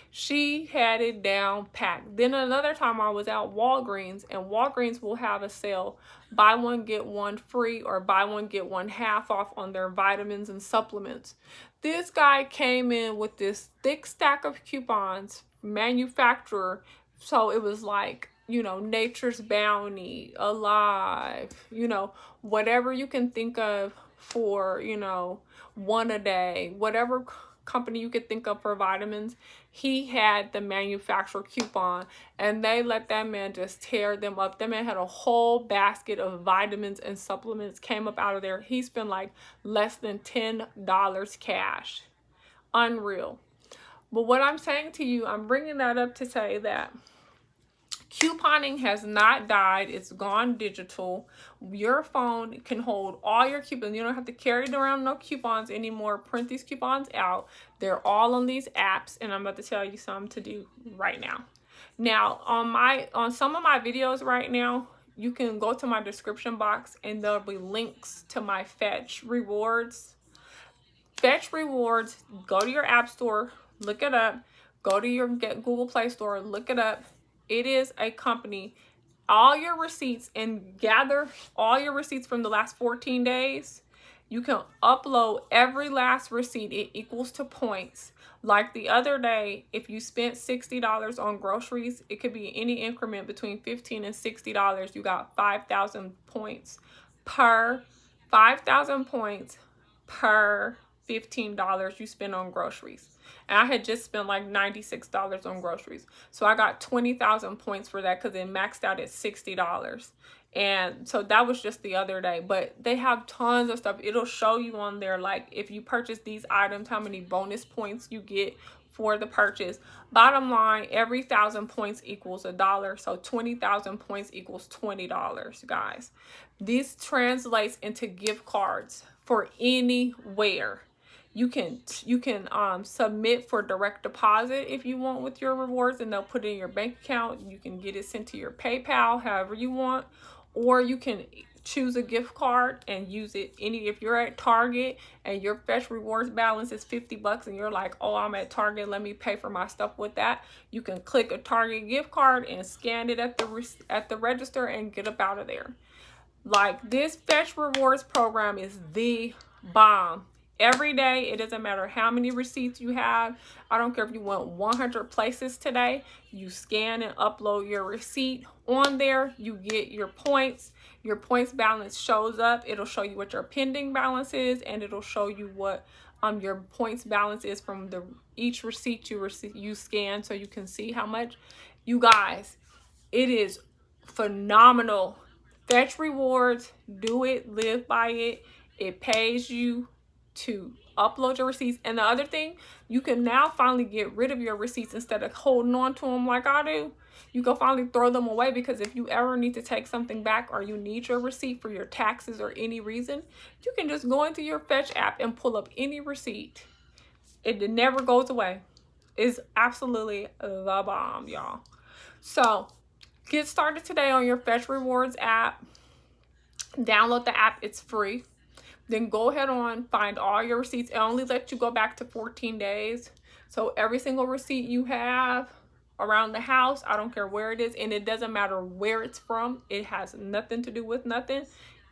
[SPEAKER 2] She had it down packed. Then another time I was at Walgreens, and Walgreens will have a sale, buy one get one free, or buy one get one half off on their vitamins and supplements. This guy came in with this thick stack of coupons, manufacturer. So it was like, Nature's Bounty, Alive, whatever you can think of for, you know, one a day, whatever company you could think of for vitamins. He had the manufacturer coupon, and they let that man just tear them up. That man had a whole basket of vitamins and supplements came up out of there. He spent like less than $10 cash. Unreal. But what I'm saying to you, I'm bringing that up to say that couponing has not died. It's gone digital. Your phone can hold all your coupons. You don't have to carry around no coupons anymore. Print these coupons out. They're all on these apps, and I'm about to tell you something to do right now. Now, on some of my videos right now, you can go to my description box and there'll be links to my Fetch Rewards. Fetch Rewards, go to your app store, look it up. Go to your Google Play Store, look it up. It is a company. All your receipts, and gather all your receipts from the last 14 days. You can upload every last receipt. It equals to points. Like the other day, if you spent $60 on groceries, it could be any increment between $15 and $60. You got 5,000 points per 5,000 points per $15 you spend on groceries. And I had just spent like $96 on groceries. So I got 20,000 points for that because it maxed out at $60. And so that was just the other day. But they have tons of stuff. It'll show you on there, like, if you purchase these items, how many bonus points you get for the purchase. Bottom line, every 1,000 points equals $1. So 20,000 points equals $20, guys. This translates into gift cards for anywhere. You can submit for direct deposit if you want with your rewards, and they'll put it in your bank account. You can get it sent to your PayPal, however you want, or you can choose a gift card and use it if you're at Target and your Fetch Rewards balance is $50 and you're like, oh, I'm at Target, let me pay for my stuff with that. You can click a Target gift card and scan it at the register and get up out of there. Like, this Fetch Rewards program is the bomb. Every day, it doesn't matter how many receipts you have. I don't care if you went 100 places today. You scan and upload your receipt on there. You get your points. Your points balance shows up. It'll show you what your pending balance is, and it'll show you what your points balance is from each receipt you scan, so you can see how much. You guys, it is phenomenal. Fetch Rewards, do it, live by it. It pays you to upload your receipts. And the other thing, you can now finally get rid of your receipts instead of holding on to them like I do. You can finally throw them away, because if you ever need to take something back or you need your receipt for your taxes or any reason, you can just go into your Fetch app and pull up any receipt. It never goes away. It's absolutely the bomb, y'all. So get started today on your Fetch Rewards app. Download the app. It's free. Then go ahead on, find all your receipts. It only lets you go back to 14 days. So every single receipt you have around the house, I don't care where it is, and it doesn't matter where it's from. It has nothing to do with nothing.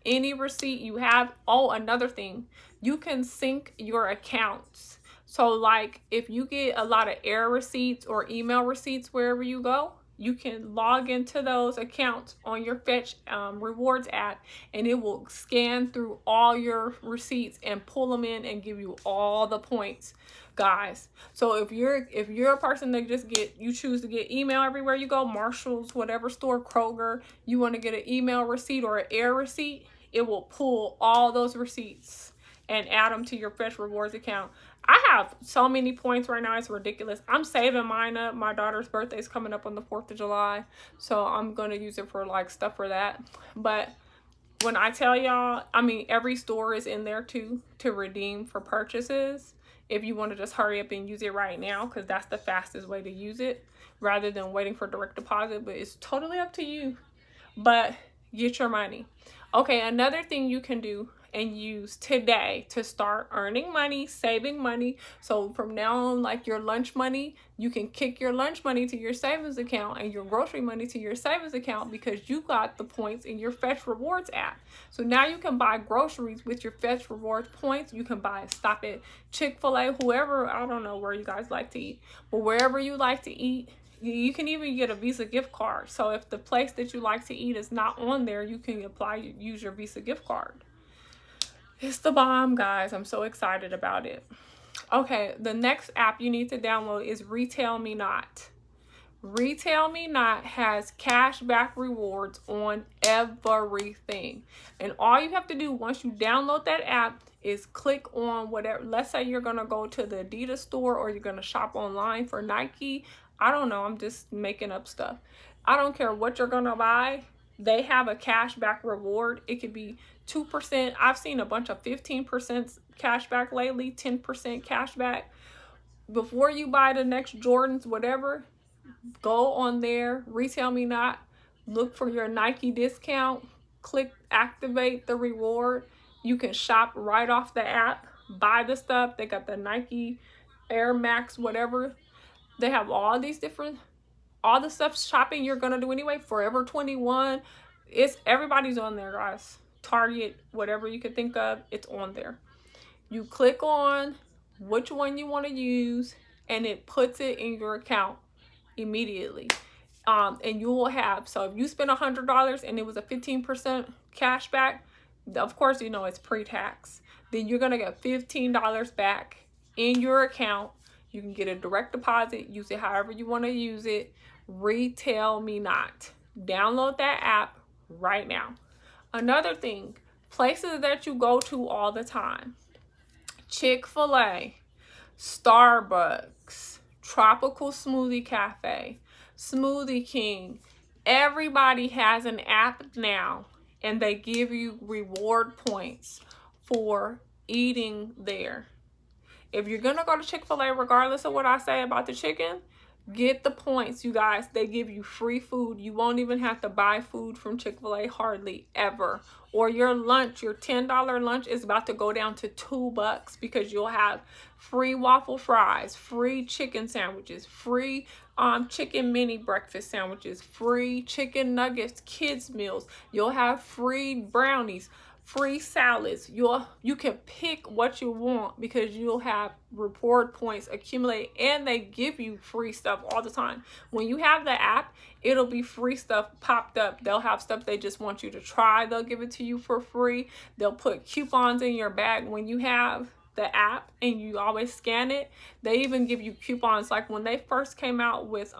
[SPEAKER 2] Any receipt you have. Oh, another thing, you can sync your accounts. So like, if you get a lot of air receipts or email receipts wherever you go, you can log into those accounts on your Fetch Rewards app, and it will scan through all your receipts and pull them in and give you all the points, guys. So if you're a person that you choose to get email everywhere you go, Marshalls, whatever store, Kroger, you want to get an email receipt or an air receipt, it will pull all those receipts and add them to your Fetch Rewards account. I have so many points right now, it's ridiculous. I'm saving mine up. My daughter's birthday is coming up on the 4th of July, so I'm going to use it for like stuff for that. But when I tell y'all, I mean, every store is in there too to redeem for purchases if you want to just hurry up and use it right now, because that's the fastest way to use it rather than waiting for direct deposit. But it's totally up to you. But get your money. Okay, another thing you can do and use today to start earning money, saving money. So from now on, like your lunch money, you can kick your lunch money to your savings account and your grocery money to your savings account, because you got the points in your Fetch Rewards app. So now you can buy groceries with your Fetch Rewards points. You can stop at Chick-fil-A, whoever, I don't know where you guys like to eat, but wherever you like to eat, you can even get a Visa gift card. So if the place that you like to eat is not on there, you can use your Visa gift card. It's the bomb, guys. I'm so excited about it. Okay, the next app you need to download is Retail Me Not. Retail Me Not has cashback rewards on everything. And all you have to do once you download that app is click on whatever. Let's say you're going to go to the Adidas store or you're going to shop online for Nike. I don't know. I'm just making up stuff. I don't care what you're going to buy. They have a cashback reward. It could be 2%. I've seen a bunch of 15% cashback lately, 10% cashback. Before you buy the next Jordans, whatever, go on there, Retail Me Not, look for your Nike discount, click activate the reward. You can shop right off the app, buy the stuff. They got the Nike Air Max, whatever. They have all these different, all the stuff shopping you're gonna do anyway. Forever 21, everybody's on there, guys. Target, whatever you could think of, it's on there. You click on which one you want to use, and it puts it in your account immediately. And you will have, so if you spend $100 and it was a 15% cash back, of course, you know, it's pre-tax, then you're going to get $15 back in your account. You can get a direct deposit, use it however you want to use it. Retail Me Not. Download that app right now. Another thing, places that you go to all the time: Chick-fil-A, Starbucks, Tropical Smoothie Cafe, Smoothie King. Everybody has an app now, and they give you reward points for eating there. If you're gonna go to Chick-fil-A, regardless of what I say about the chicken, get the points, you guys. They give you free food. You won't even have to buy food from Chick-fil-A hardly ever. Or your lunch, your $10 lunch is about to go down to $2 because you'll have free waffle fries, free chicken sandwiches, free chicken mini breakfast sandwiches, free chicken nuggets, kids meals. You'll have free brownies, free salads. You can pick what you want because you'll have reward points accumulate, and they give you free stuff all the time. When you have the app, it'll be free stuff popped up. They'll have stuff they just want you to try. They'll give it to you for free. They'll put coupons in your bag when you have the app and you always scan it. They even give you coupons. Like when they first came out with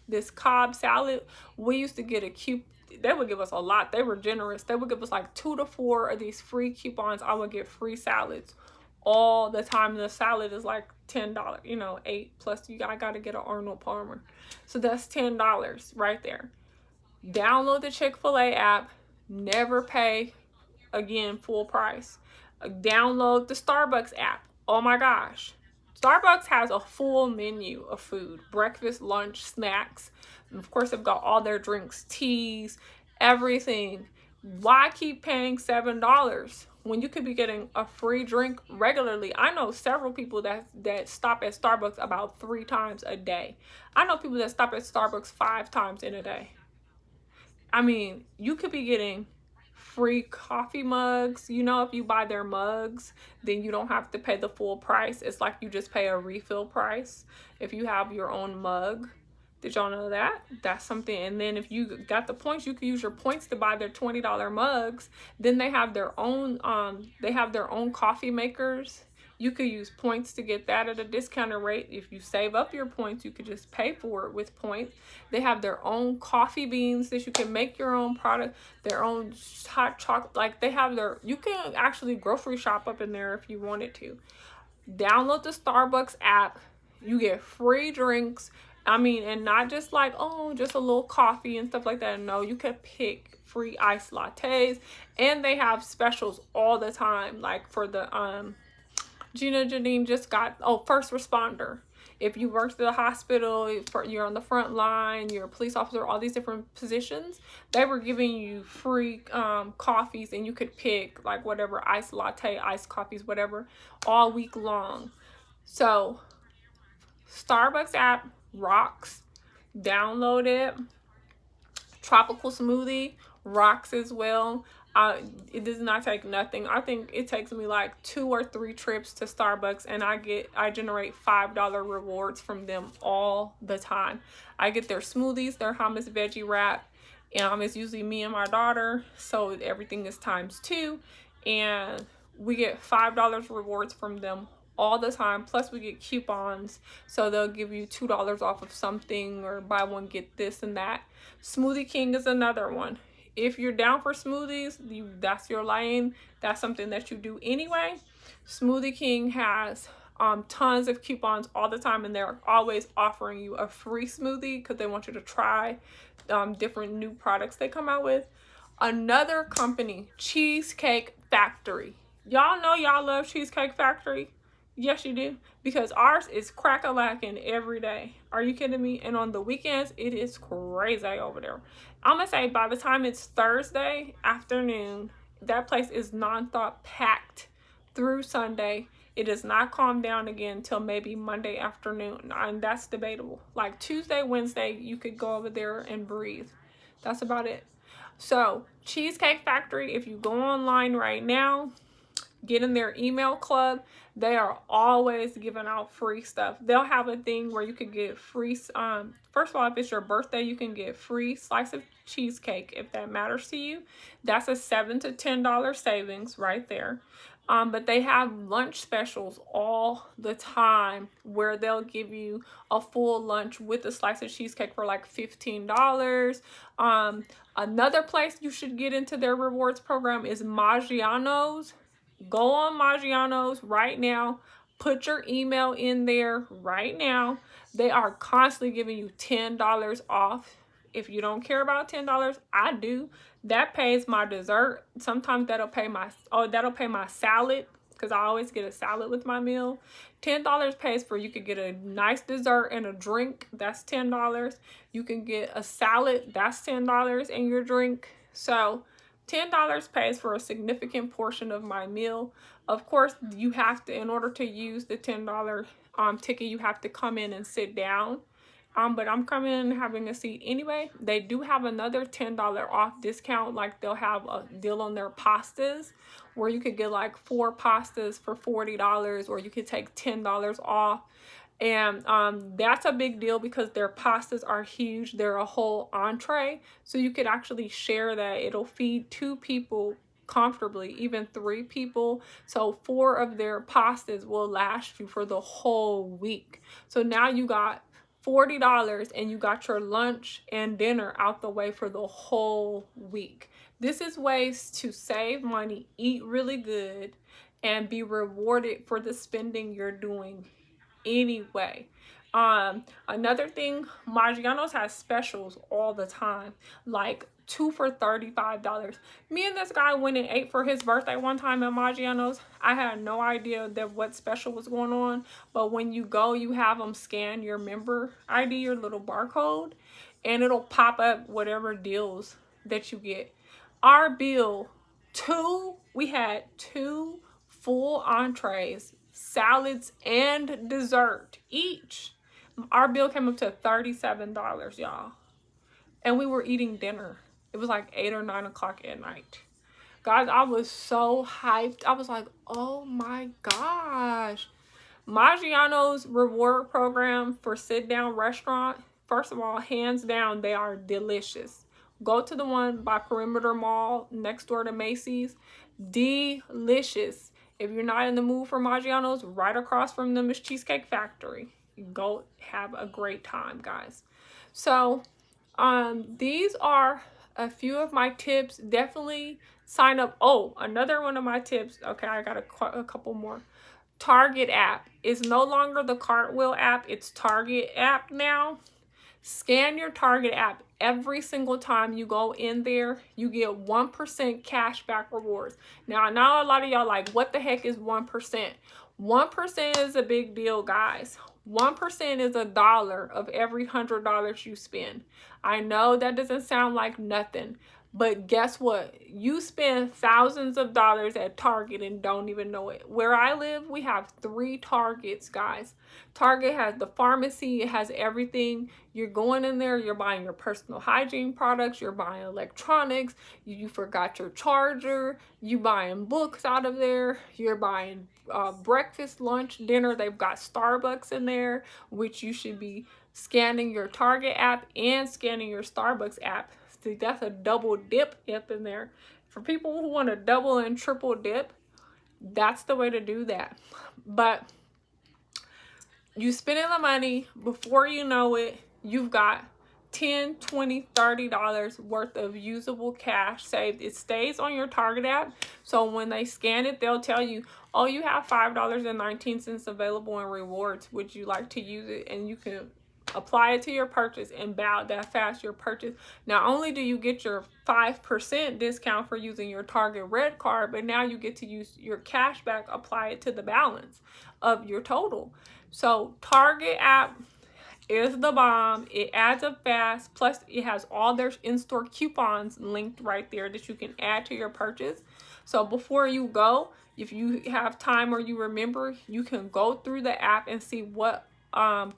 [SPEAKER 2] this Cobb salad, we used to get a coupon. They would give us a lot. They were generous. They would give us like 2 to 4 of these free coupons. I would get free salads all the time. The salad is like $10, you know, 8 plus I gotta get an Arnold Palmer. So that's $10 right there. Download the Chick-fil-A app. Never pay again full price. Download the Starbucks app. Oh my gosh. Starbucks has a full menu of food, breakfast, lunch, snacks. And of course, they've got all their drinks, teas, everything. Why keep paying $7 when you could be getting a free drink regularly? I know several people that stop at Starbucks about 3 times a day. I know people that stop at Starbucks 5 times in a day. I mean, you could be getting free coffee mugs. You know, if you buy their mugs, then you don't have to pay the full price. It's like you just pay a refill price if you have your own mug. Did y'all know that? That's something. And then if you got the points, you can use your points to buy their $20 mugs. Then they have their own coffee makers. You could use points to get that at a discounted rate. If you save up your points, you could just pay for it with points. They have their own coffee beans that you can make your own product, their own hot chocolate. Like they have you can actually grocery shop up in there if you wanted to. Download the Starbucks app. You get free drinks. I mean, and not just like, oh, just a little coffee and stuff like that. No, you can pick free iced lattes. And they have specials all the time. Like for the Gina Janine just got, first responder. If you work at the hospital, you're on the front line, you're a police officer, all these different positions, they were giving you free coffees, and you could pick like whatever, iced latte, iced coffees, whatever, all week long. So Starbucks app rocks. Download it. Tropical Smoothie rocks as well. It does not take nothing. I think it takes me like 2 or 3 trips to Starbucks, and I generate $5 rewards from them all the time. I get their smoothies, their hummus veggie wrap. It's usually me and my daughter, so everything is times 2. And We get $5 rewards from them all the time. Plus we get coupons, so they'll give you $2 off of something, or buy one get this and that. Smoothie King is another one. If you're down for smoothies, that's your lane, that's something that you do anyway. Smoothie King has tons of coupons all the time, and they're always offering you a free smoothie because they want you to try different new products they come out with. Another company, Cheesecake Factory. Y'all know y'all love Cheesecake Factory. Yes, you do. Because ours is crack-a-lacking every day. Are you kidding me? And on the weekends, it is crazy over there. I'm going to say by the time it's Thursday afternoon, that place is non-stop packed through Sunday. It does not calm down again until maybe Monday afternoon. And that's debatable. Like Tuesday, Wednesday, you could go over there and breathe. That's about it. So, Cheesecake Factory, if you go online right now, get in their email club, they are always giving out free stuff. They'll have a thing where you could get free, first of all, if it's your birthday, you can get free slice of cheesecake if that matters to you. That's a $7 to $10 savings right there. But they have lunch specials all the time where they'll give you a full lunch with a slice of cheesecake for like $15. Another place you should get into their rewards program is Maggiano's. Go on Maggiano's right now. Put your email in there right now. They are constantly giving you $10 off. If you don't care about $10, I do. That pays my dessert. Sometimes that'll pay my salad, because I always get a salad with my meal. $10 pays for, you could get a nice dessert and a drink. That's $10. You can get a salad. That's $10 and your drink. So $10 pays for a significant portion of my meal. Of course, you have to, in order to use the $10 ticket, you have to come in and sit down. But I'm coming in and having a seat anyway. They do have another $10 off discount. Like they'll have a deal on their pastas where you could get like 4 pastas for $40, or you could take $10 off. And that's a big deal because their pastas are huge. They're a whole entree. So you could actually share that. It'll feed 2 people comfortably, even 3 people. So 4 of their pastas will last you for the whole week. So now you got $40 and you got your lunch and dinner out the way for the whole week. This is ways to save money, eat really good, and be rewarded for the spending you're doing anyway. Another thing, Maggiano's has specials all the time, like 2 for $35. Me and this guy went and ate for his birthday one time at Maggiano's. I had no idea that what special was going on, but when you go, you have them scan your member ID, your little barcode, and it'll pop up whatever deals that you get. Our bill, we had 2 full entrees, salads, and dessert each. Our bill came up to $37, y'all. And we were eating dinner. It was like 8 or 9 o'clock at night. Guys, I was so hyped. I was like, oh my gosh. Maggiano's reward program for sit-down restaurant, first of all, hands down, they are delicious. Go to the one by Perimeter Mall next door to Macy's. Delicious. If you're not in the mood for Maggiano's, right across from them is Cheesecake Factory. Go have a great time, guys. So these are a few of my tips. Definitely sign up. Oh, another one of my tips. Okay, I got a couple more. Target app is no longer the Cartwheel app. It's Target app now. Scan your Target app. Every single time you go in there, you get 1% cash back rewards. Now, I know a lot of y'all like, what the heck is 1%? 1% is a big deal, guys. 1% is $1 of every $100 you spend. I know that doesn't sound like nothing, but guess what? You spend thousands of dollars at Target and don't even know it. Where I live, we have 3 Targets, guys. Target has the pharmacy. It has everything. You're going in there. You're buying your personal hygiene products. You're buying electronics. You forgot your charger. You buying books out of there. You're buying breakfast, lunch, dinner. They've got Starbucks in there, which you should be scanning your Target app and scanning your Starbucks app. See, that's a double dip in there. For people who want to double and triple dip, That's the way to do that. But you spending the money, before you know it, you've got $10, $20, $30 worth of usable cash saved. It stays on your Target app. So when they scan it, they'll tell you, oh, you have $5.19 available in rewards. Would you like to use it? And you can apply it to your purchase, and about that fast your purchase. Not only do you get your 5% discount for using your Target Red card, but now you get to use your cash back, apply it to the balance of your total. So Target app is the bomb. It adds up fast. Plus, it has all their in-store coupons linked right there that you can add to your purchase. So before you go, if you have time or you remember, you can go through the app and see what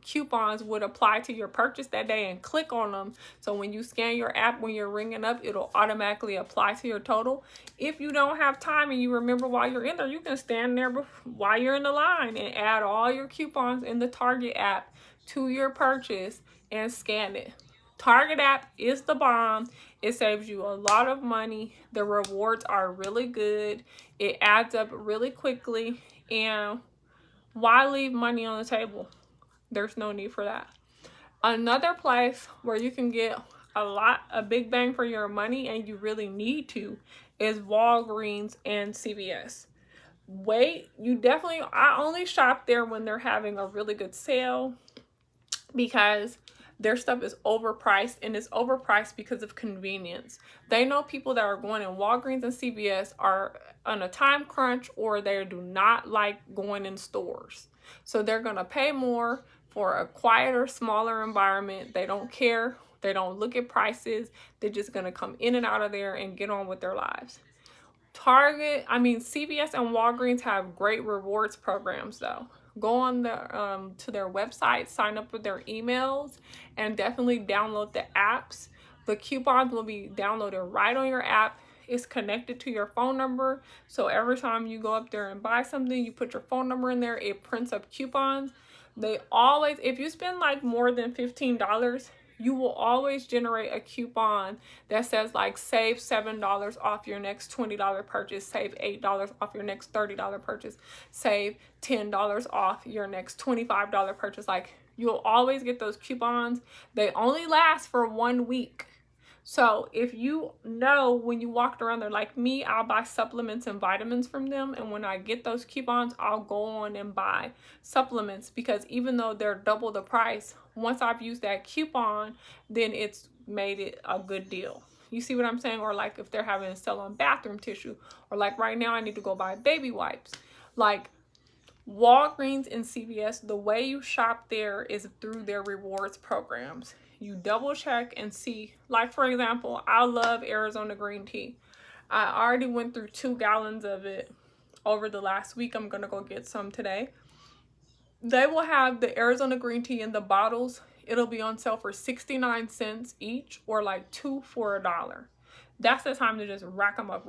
[SPEAKER 2] coupons would apply to your purchase that day and click on them. So when you scan your app, when you're ringing up, it'll automatically apply to your total. If you don't have time and you remember while you're in there, you can stand there while you're in the line and add all your coupons in the Target app to your purchase and scan it. Target app is the bomb. It saves you a lot of money. The rewards are really good. It adds up really quickly. And why leave money on the table? There's no need for that. Another place where you can get a big bang for your money, and you really need to, is Walgreens and CVS. I only shop there when they're having a really good sale, because their stuff is overpriced, and it's overpriced because of convenience. They know people that are going in Walgreens and CVS are on a time crunch, or they do not like going in stores. So they're going to pay more for a quieter, smaller environment. They don't care. They don't look at prices. They're just going to come in and out of there and get on with their lives. CVS and Walgreens have great rewards programs though. Go on to their website, sign up with their emails, and definitely download the apps. The coupons will be downloaded right on your app. It's connected to your phone number. So every time you go up there and buy something, you put your phone number in there, it prints up coupons. If you spend like more than $15, you will always generate a coupon that says like save $7 off your next $20 purchase, save $8 off your next $30 purchase, save $10 off your next $25 purchase. Like, you'll always get those coupons. They only last for 1 week. So if you know, when you walked around there, like me, I'll buy supplements and vitamins from them. And when I get those coupons, I'll go on and buy supplements, because even though they're double the price, once I've used that coupon, then it's made it a good deal. You see what I'm saying? Or like if they're having a sale on bathroom tissue, or like right now I need to go buy baby wipes. Like, Walgreens and CVS, the way you shop there is through their rewards programs. You double check and see, like for example, I love Arizona green tea. I already went through 2 gallons of it over the last week. I'm gonna go get some today. They will have the Arizona green tea in the bottles. It'll be on sale for 69 cents each, or like 2 for $1. That's the time to just rack them up,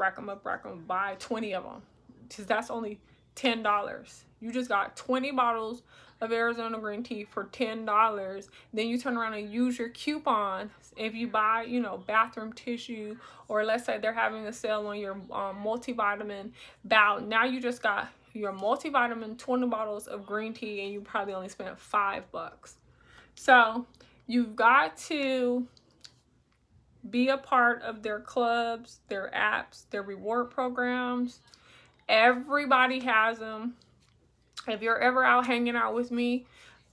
[SPEAKER 2] buy 20 of them, because that's only $10. You just got 20 bottles of Arizona green tea for $10. Then you turn around and use your coupon. If you buy, bathroom tissue, or let's say they're having a sale on your multivitamin bowl. Now you just got your multivitamin, 20 bottles of green tea, and you probably only spent $5. So you've got to be a part of their clubs, their apps, their reward programs. Everybody has them. If you're ever out hanging out with me,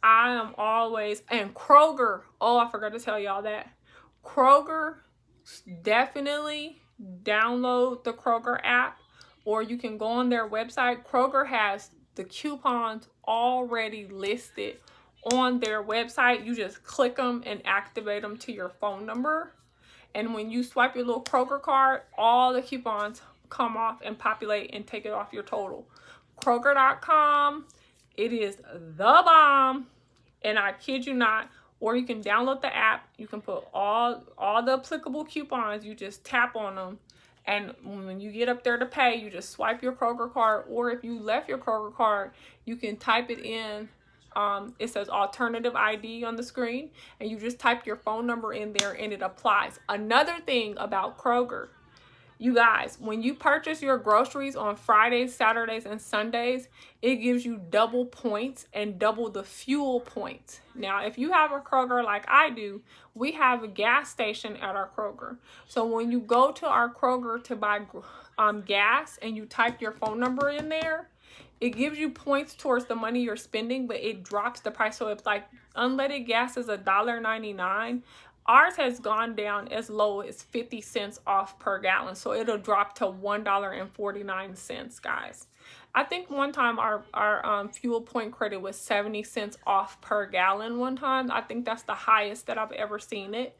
[SPEAKER 2] I am always, and Kroger, oh, I forgot to tell y'all that. Kroger, definitely download the Kroger app, or you can go on their website. Kroger has the coupons already listed on their website. You just click them and activate them to your phone number. And when you swipe your little Kroger card, all the coupons come off and populate and take it off your total. Kroger.com, it is the bomb, and I kid you not. Or you can download the app. You can put all the applicable coupons. You just tap on them, and when you get up there to pay, you just swipe your Kroger card. Or if you left your Kroger card, you can type it in. It says alternative ID on the screen, and you just type your phone number in there and it applies. Another thing about Kroger, You guys, when you purchase your groceries on Fridays, Saturdays, and Sundays, it gives you double points and double the fuel points. Now, if you have a Kroger like I do, we have a gas station at our Kroger. So when you go to our Kroger to buy gas and you type your phone number in there, it gives you points towards the money you're spending, but it drops the price. So if like unleaded gas is $1.99, ours has gone down as low as 50 cents off per gallon. So it'll drop to $1.49, guys. I think one time our fuel point credit was 70 cents off per gallon one time. I think that's the highest that I've ever seen it.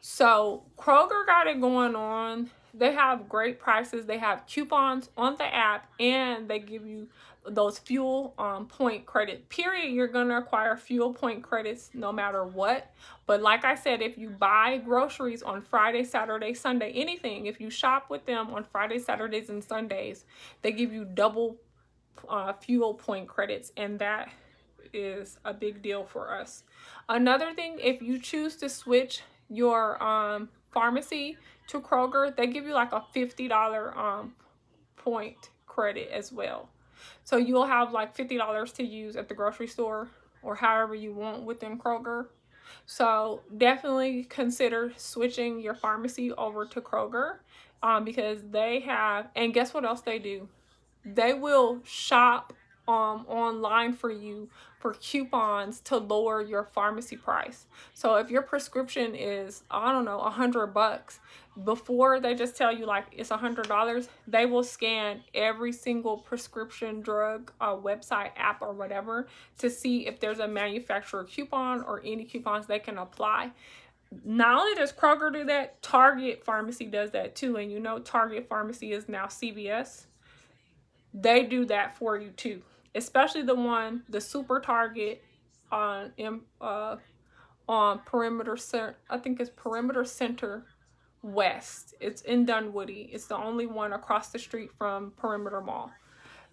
[SPEAKER 2] So Kroger got it going on. They have great prices. They have coupons on the app, and they give you those fuel point credit. Period. You're going to acquire fuel point credits no matter what. But like I said, if you buy groceries on Friday, Saturday, Sunday, anything, if you shop with them on Fridays, Saturdays, and Sundays, they give you double fuel point credits, and that is a big deal for us. Another thing, if you choose to switch your pharmacy to Kroger, they give you like a $50 point credit as well. So you'll have like $50 to use at the grocery store or however you want within Kroger. So definitely consider switching your pharmacy over to Kroger because they have, and guess what else they do? They will shop online for you for coupons to lower your pharmacy price. So if your prescription is, I don't know, $100, before they just tell you like it's $100, they will scan every single prescription drug website, app, or whatever to see if there's a manufacturer coupon or any coupons they can apply. Not only does Kroger do that, Target Pharmacy does that too. And you know Target Pharmacy is now CVS. They do that for you too, especially the Super Target on Perimeter Center. I think it's Perimeter Center West. It's in Dunwoody. It's the only one across the street from Perimeter Mall.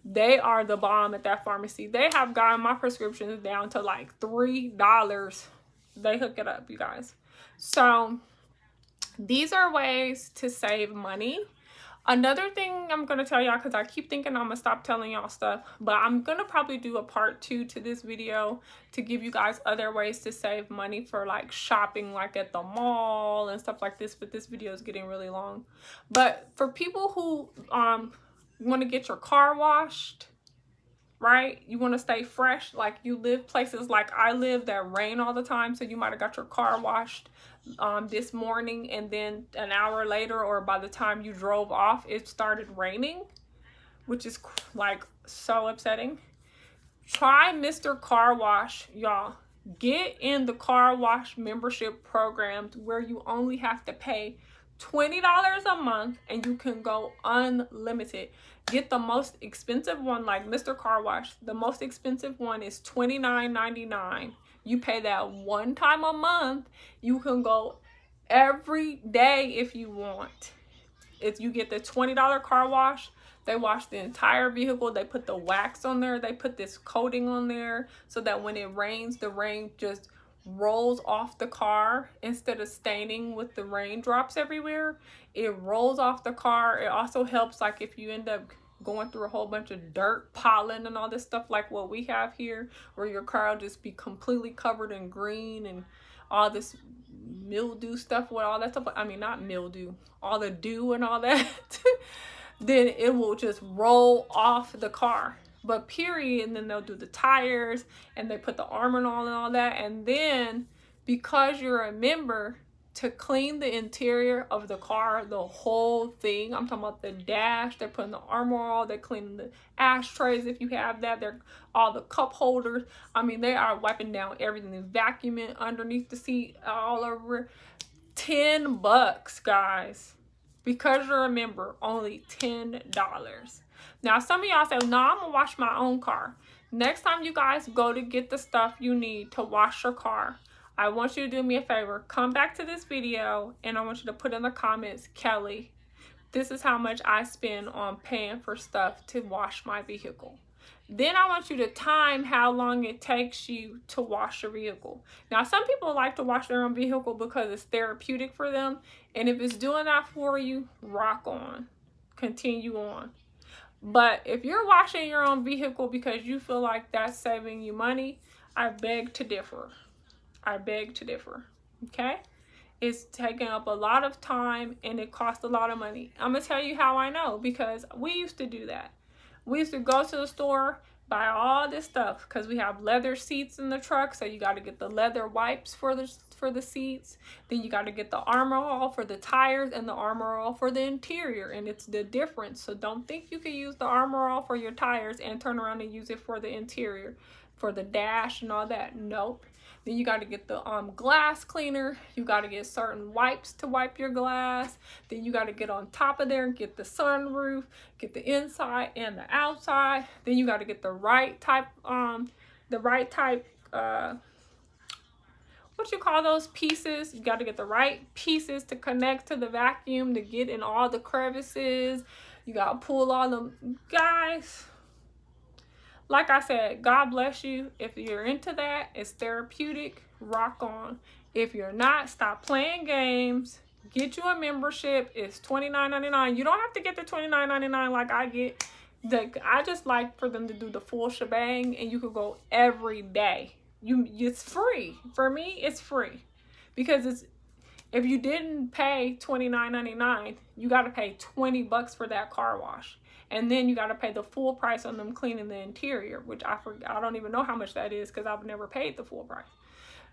[SPEAKER 2] They are the bomb at that pharmacy. They have gotten my prescriptions down to like $3. They hook it up, you guys. So these are ways to save money. Another thing I'm going to tell y'all, because I keep thinking I'm going to stop telling y'all stuff, but I'm going to probably do a part 2 to this video to give you guys other ways to save money for like shopping like at the mall and stuff like this, but this video is getting really long. But for people who want to get your car washed, right? You want to stay fresh, like you live places like I live that rain all the time, so you might have got your car washed this morning and then an hour later or by the time you drove off it started raining, which is like so upsetting. Try Mr. Car Wash, y'all. Get in the car wash membership programs where you only have to pay $20 a month and you can go unlimited. Get the most expensive one like Mr. Car Wash. The most expensive one is $29.99. You pay that one time a month. You can go every day if you want. If you get the $20 car wash, they wash the entire vehicle. They put the wax on there. They put this coating on there so that when it rains, the rain just rolls off the car instead of staining with the raindrops everywhere. It rolls off the car. It also helps like if you end up going through a whole bunch of dirt, pollen, and all this stuff like what we have here, where your car will just be completely covered in green and all this mildew stuff with all that stuff. I mean, not mildew, all the dew and all that. Then it will just roll off the car. But period. And then they'll do the tires and they put the armor on and all that. And then because you're a member, to clean the interior of the car, the whole thing, I'm talking about the dash, they're putting the armor on, they're cleaning the ashtrays if you have that, they're all the cup holders. I mean, they are wiping down everything, vacuuming underneath the seat, all over. $10, guys. Because you're a member, only $10. Now, some of y'all say, no, I'm gonna wash my own car. Next time you guys go to get the stuff you need to wash your car, I want you to do me a favor. Come back to this video and I want you to put in the comments, Kelly, this is how much I spend on paying for stuff to wash my vehicle. Then I want you to time how long it takes you to wash your vehicle. Now, some people like to wash their own vehicle because it's therapeutic for them. And if it's doing that for you, rock on. Continue on. But if you're washing your own vehicle because you feel like that's saving you money, I beg to differ. I beg to differ. Okay? It's taking up a lot of time and it costs a lot of money. I'm going to tell you how I know, because we used to do that. We used to go to the store, buy all this stuff, because we have leather seats in the truck, so you got to get the leather wipes for the seats. Then you got to get the Armor All for the tires and the Armor All for the interior, and it's the difference. So don't think you can use the Armor All for your tires and turn around and use it for the interior, for the dash and all that. Nope. Then you got to get the glass cleaner. You got to get certain wipes to wipe your glass. Then you got to get on top of there and get the sunroof, get the inside and the outside. Then you got to get the right type, what you call those pieces? You got to get the right pieces to connect to the vacuum to get in all the crevices. You got to pull all them, guys. Like I said, God bless you. If you're into that, it's therapeutic, rock on. If you're not, stop playing games. Get you a membership. It's $29.99. You don't have to get the $29.99 like I get. I just like for them to do the full shebang, and you could go every day. It's free. For me, it's free. Because if you didn't pay $29.99, you got to pay $20 for that car wash. And then you got to pay the full price on them cleaning the interior, which I don't even know how much that is because I've never paid the full price.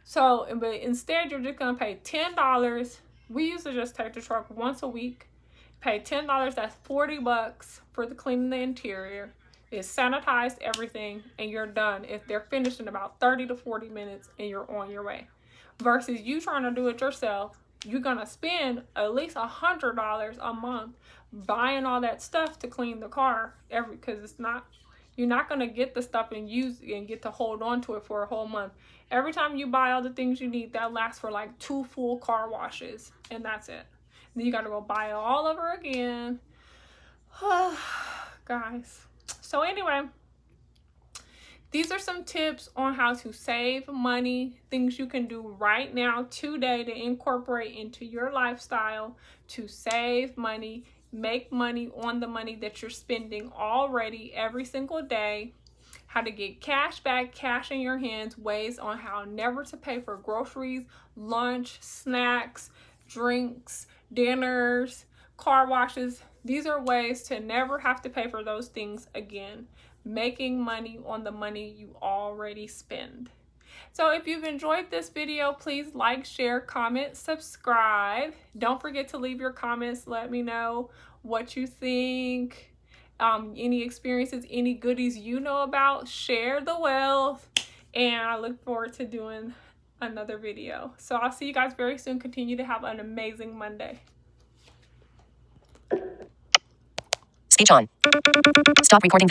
[SPEAKER 2] So, but instead, you're just going to pay $10. We used to just take the truck once a week, pay $10. That's $40 for the cleaning the interior. It's sanitized everything, and you're done. If they're finished in about 30 to 40 minutes, and you're on your way. Versus you trying to do it yourself, you're going to spend at least $100 a month buying all that stuff to clean the car because you're not going to get the stuff and use and get to hold on to it for a whole month. Every time you buy all the things you need, that lasts for like 2 full car washes, and that's it. Then you got to go buy it all over again. Guys. So anyway, these are some tips on how to save money, things you can do right now today to incorporate into your lifestyle to save money, make money on the money that you're spending already every single day, how to get cash back, cash in your hands, ways on how never to pay for groceries, lunch, snacks, drinks, dinners, car washes. These are ways to never have to pay for those things again. Making money on the money you already spend. So if you've enjoyed this video, please like, share, comment, subscribe. Don't forget to leave your comments. Let me know what you think. Any experiences, any goodies you know about. Share the wealth. And I look forward to doing another video. So I'll see you guys very soon. Continue to have an amazing Monday.
[SPEAKER 1] Speech on. Stop recording.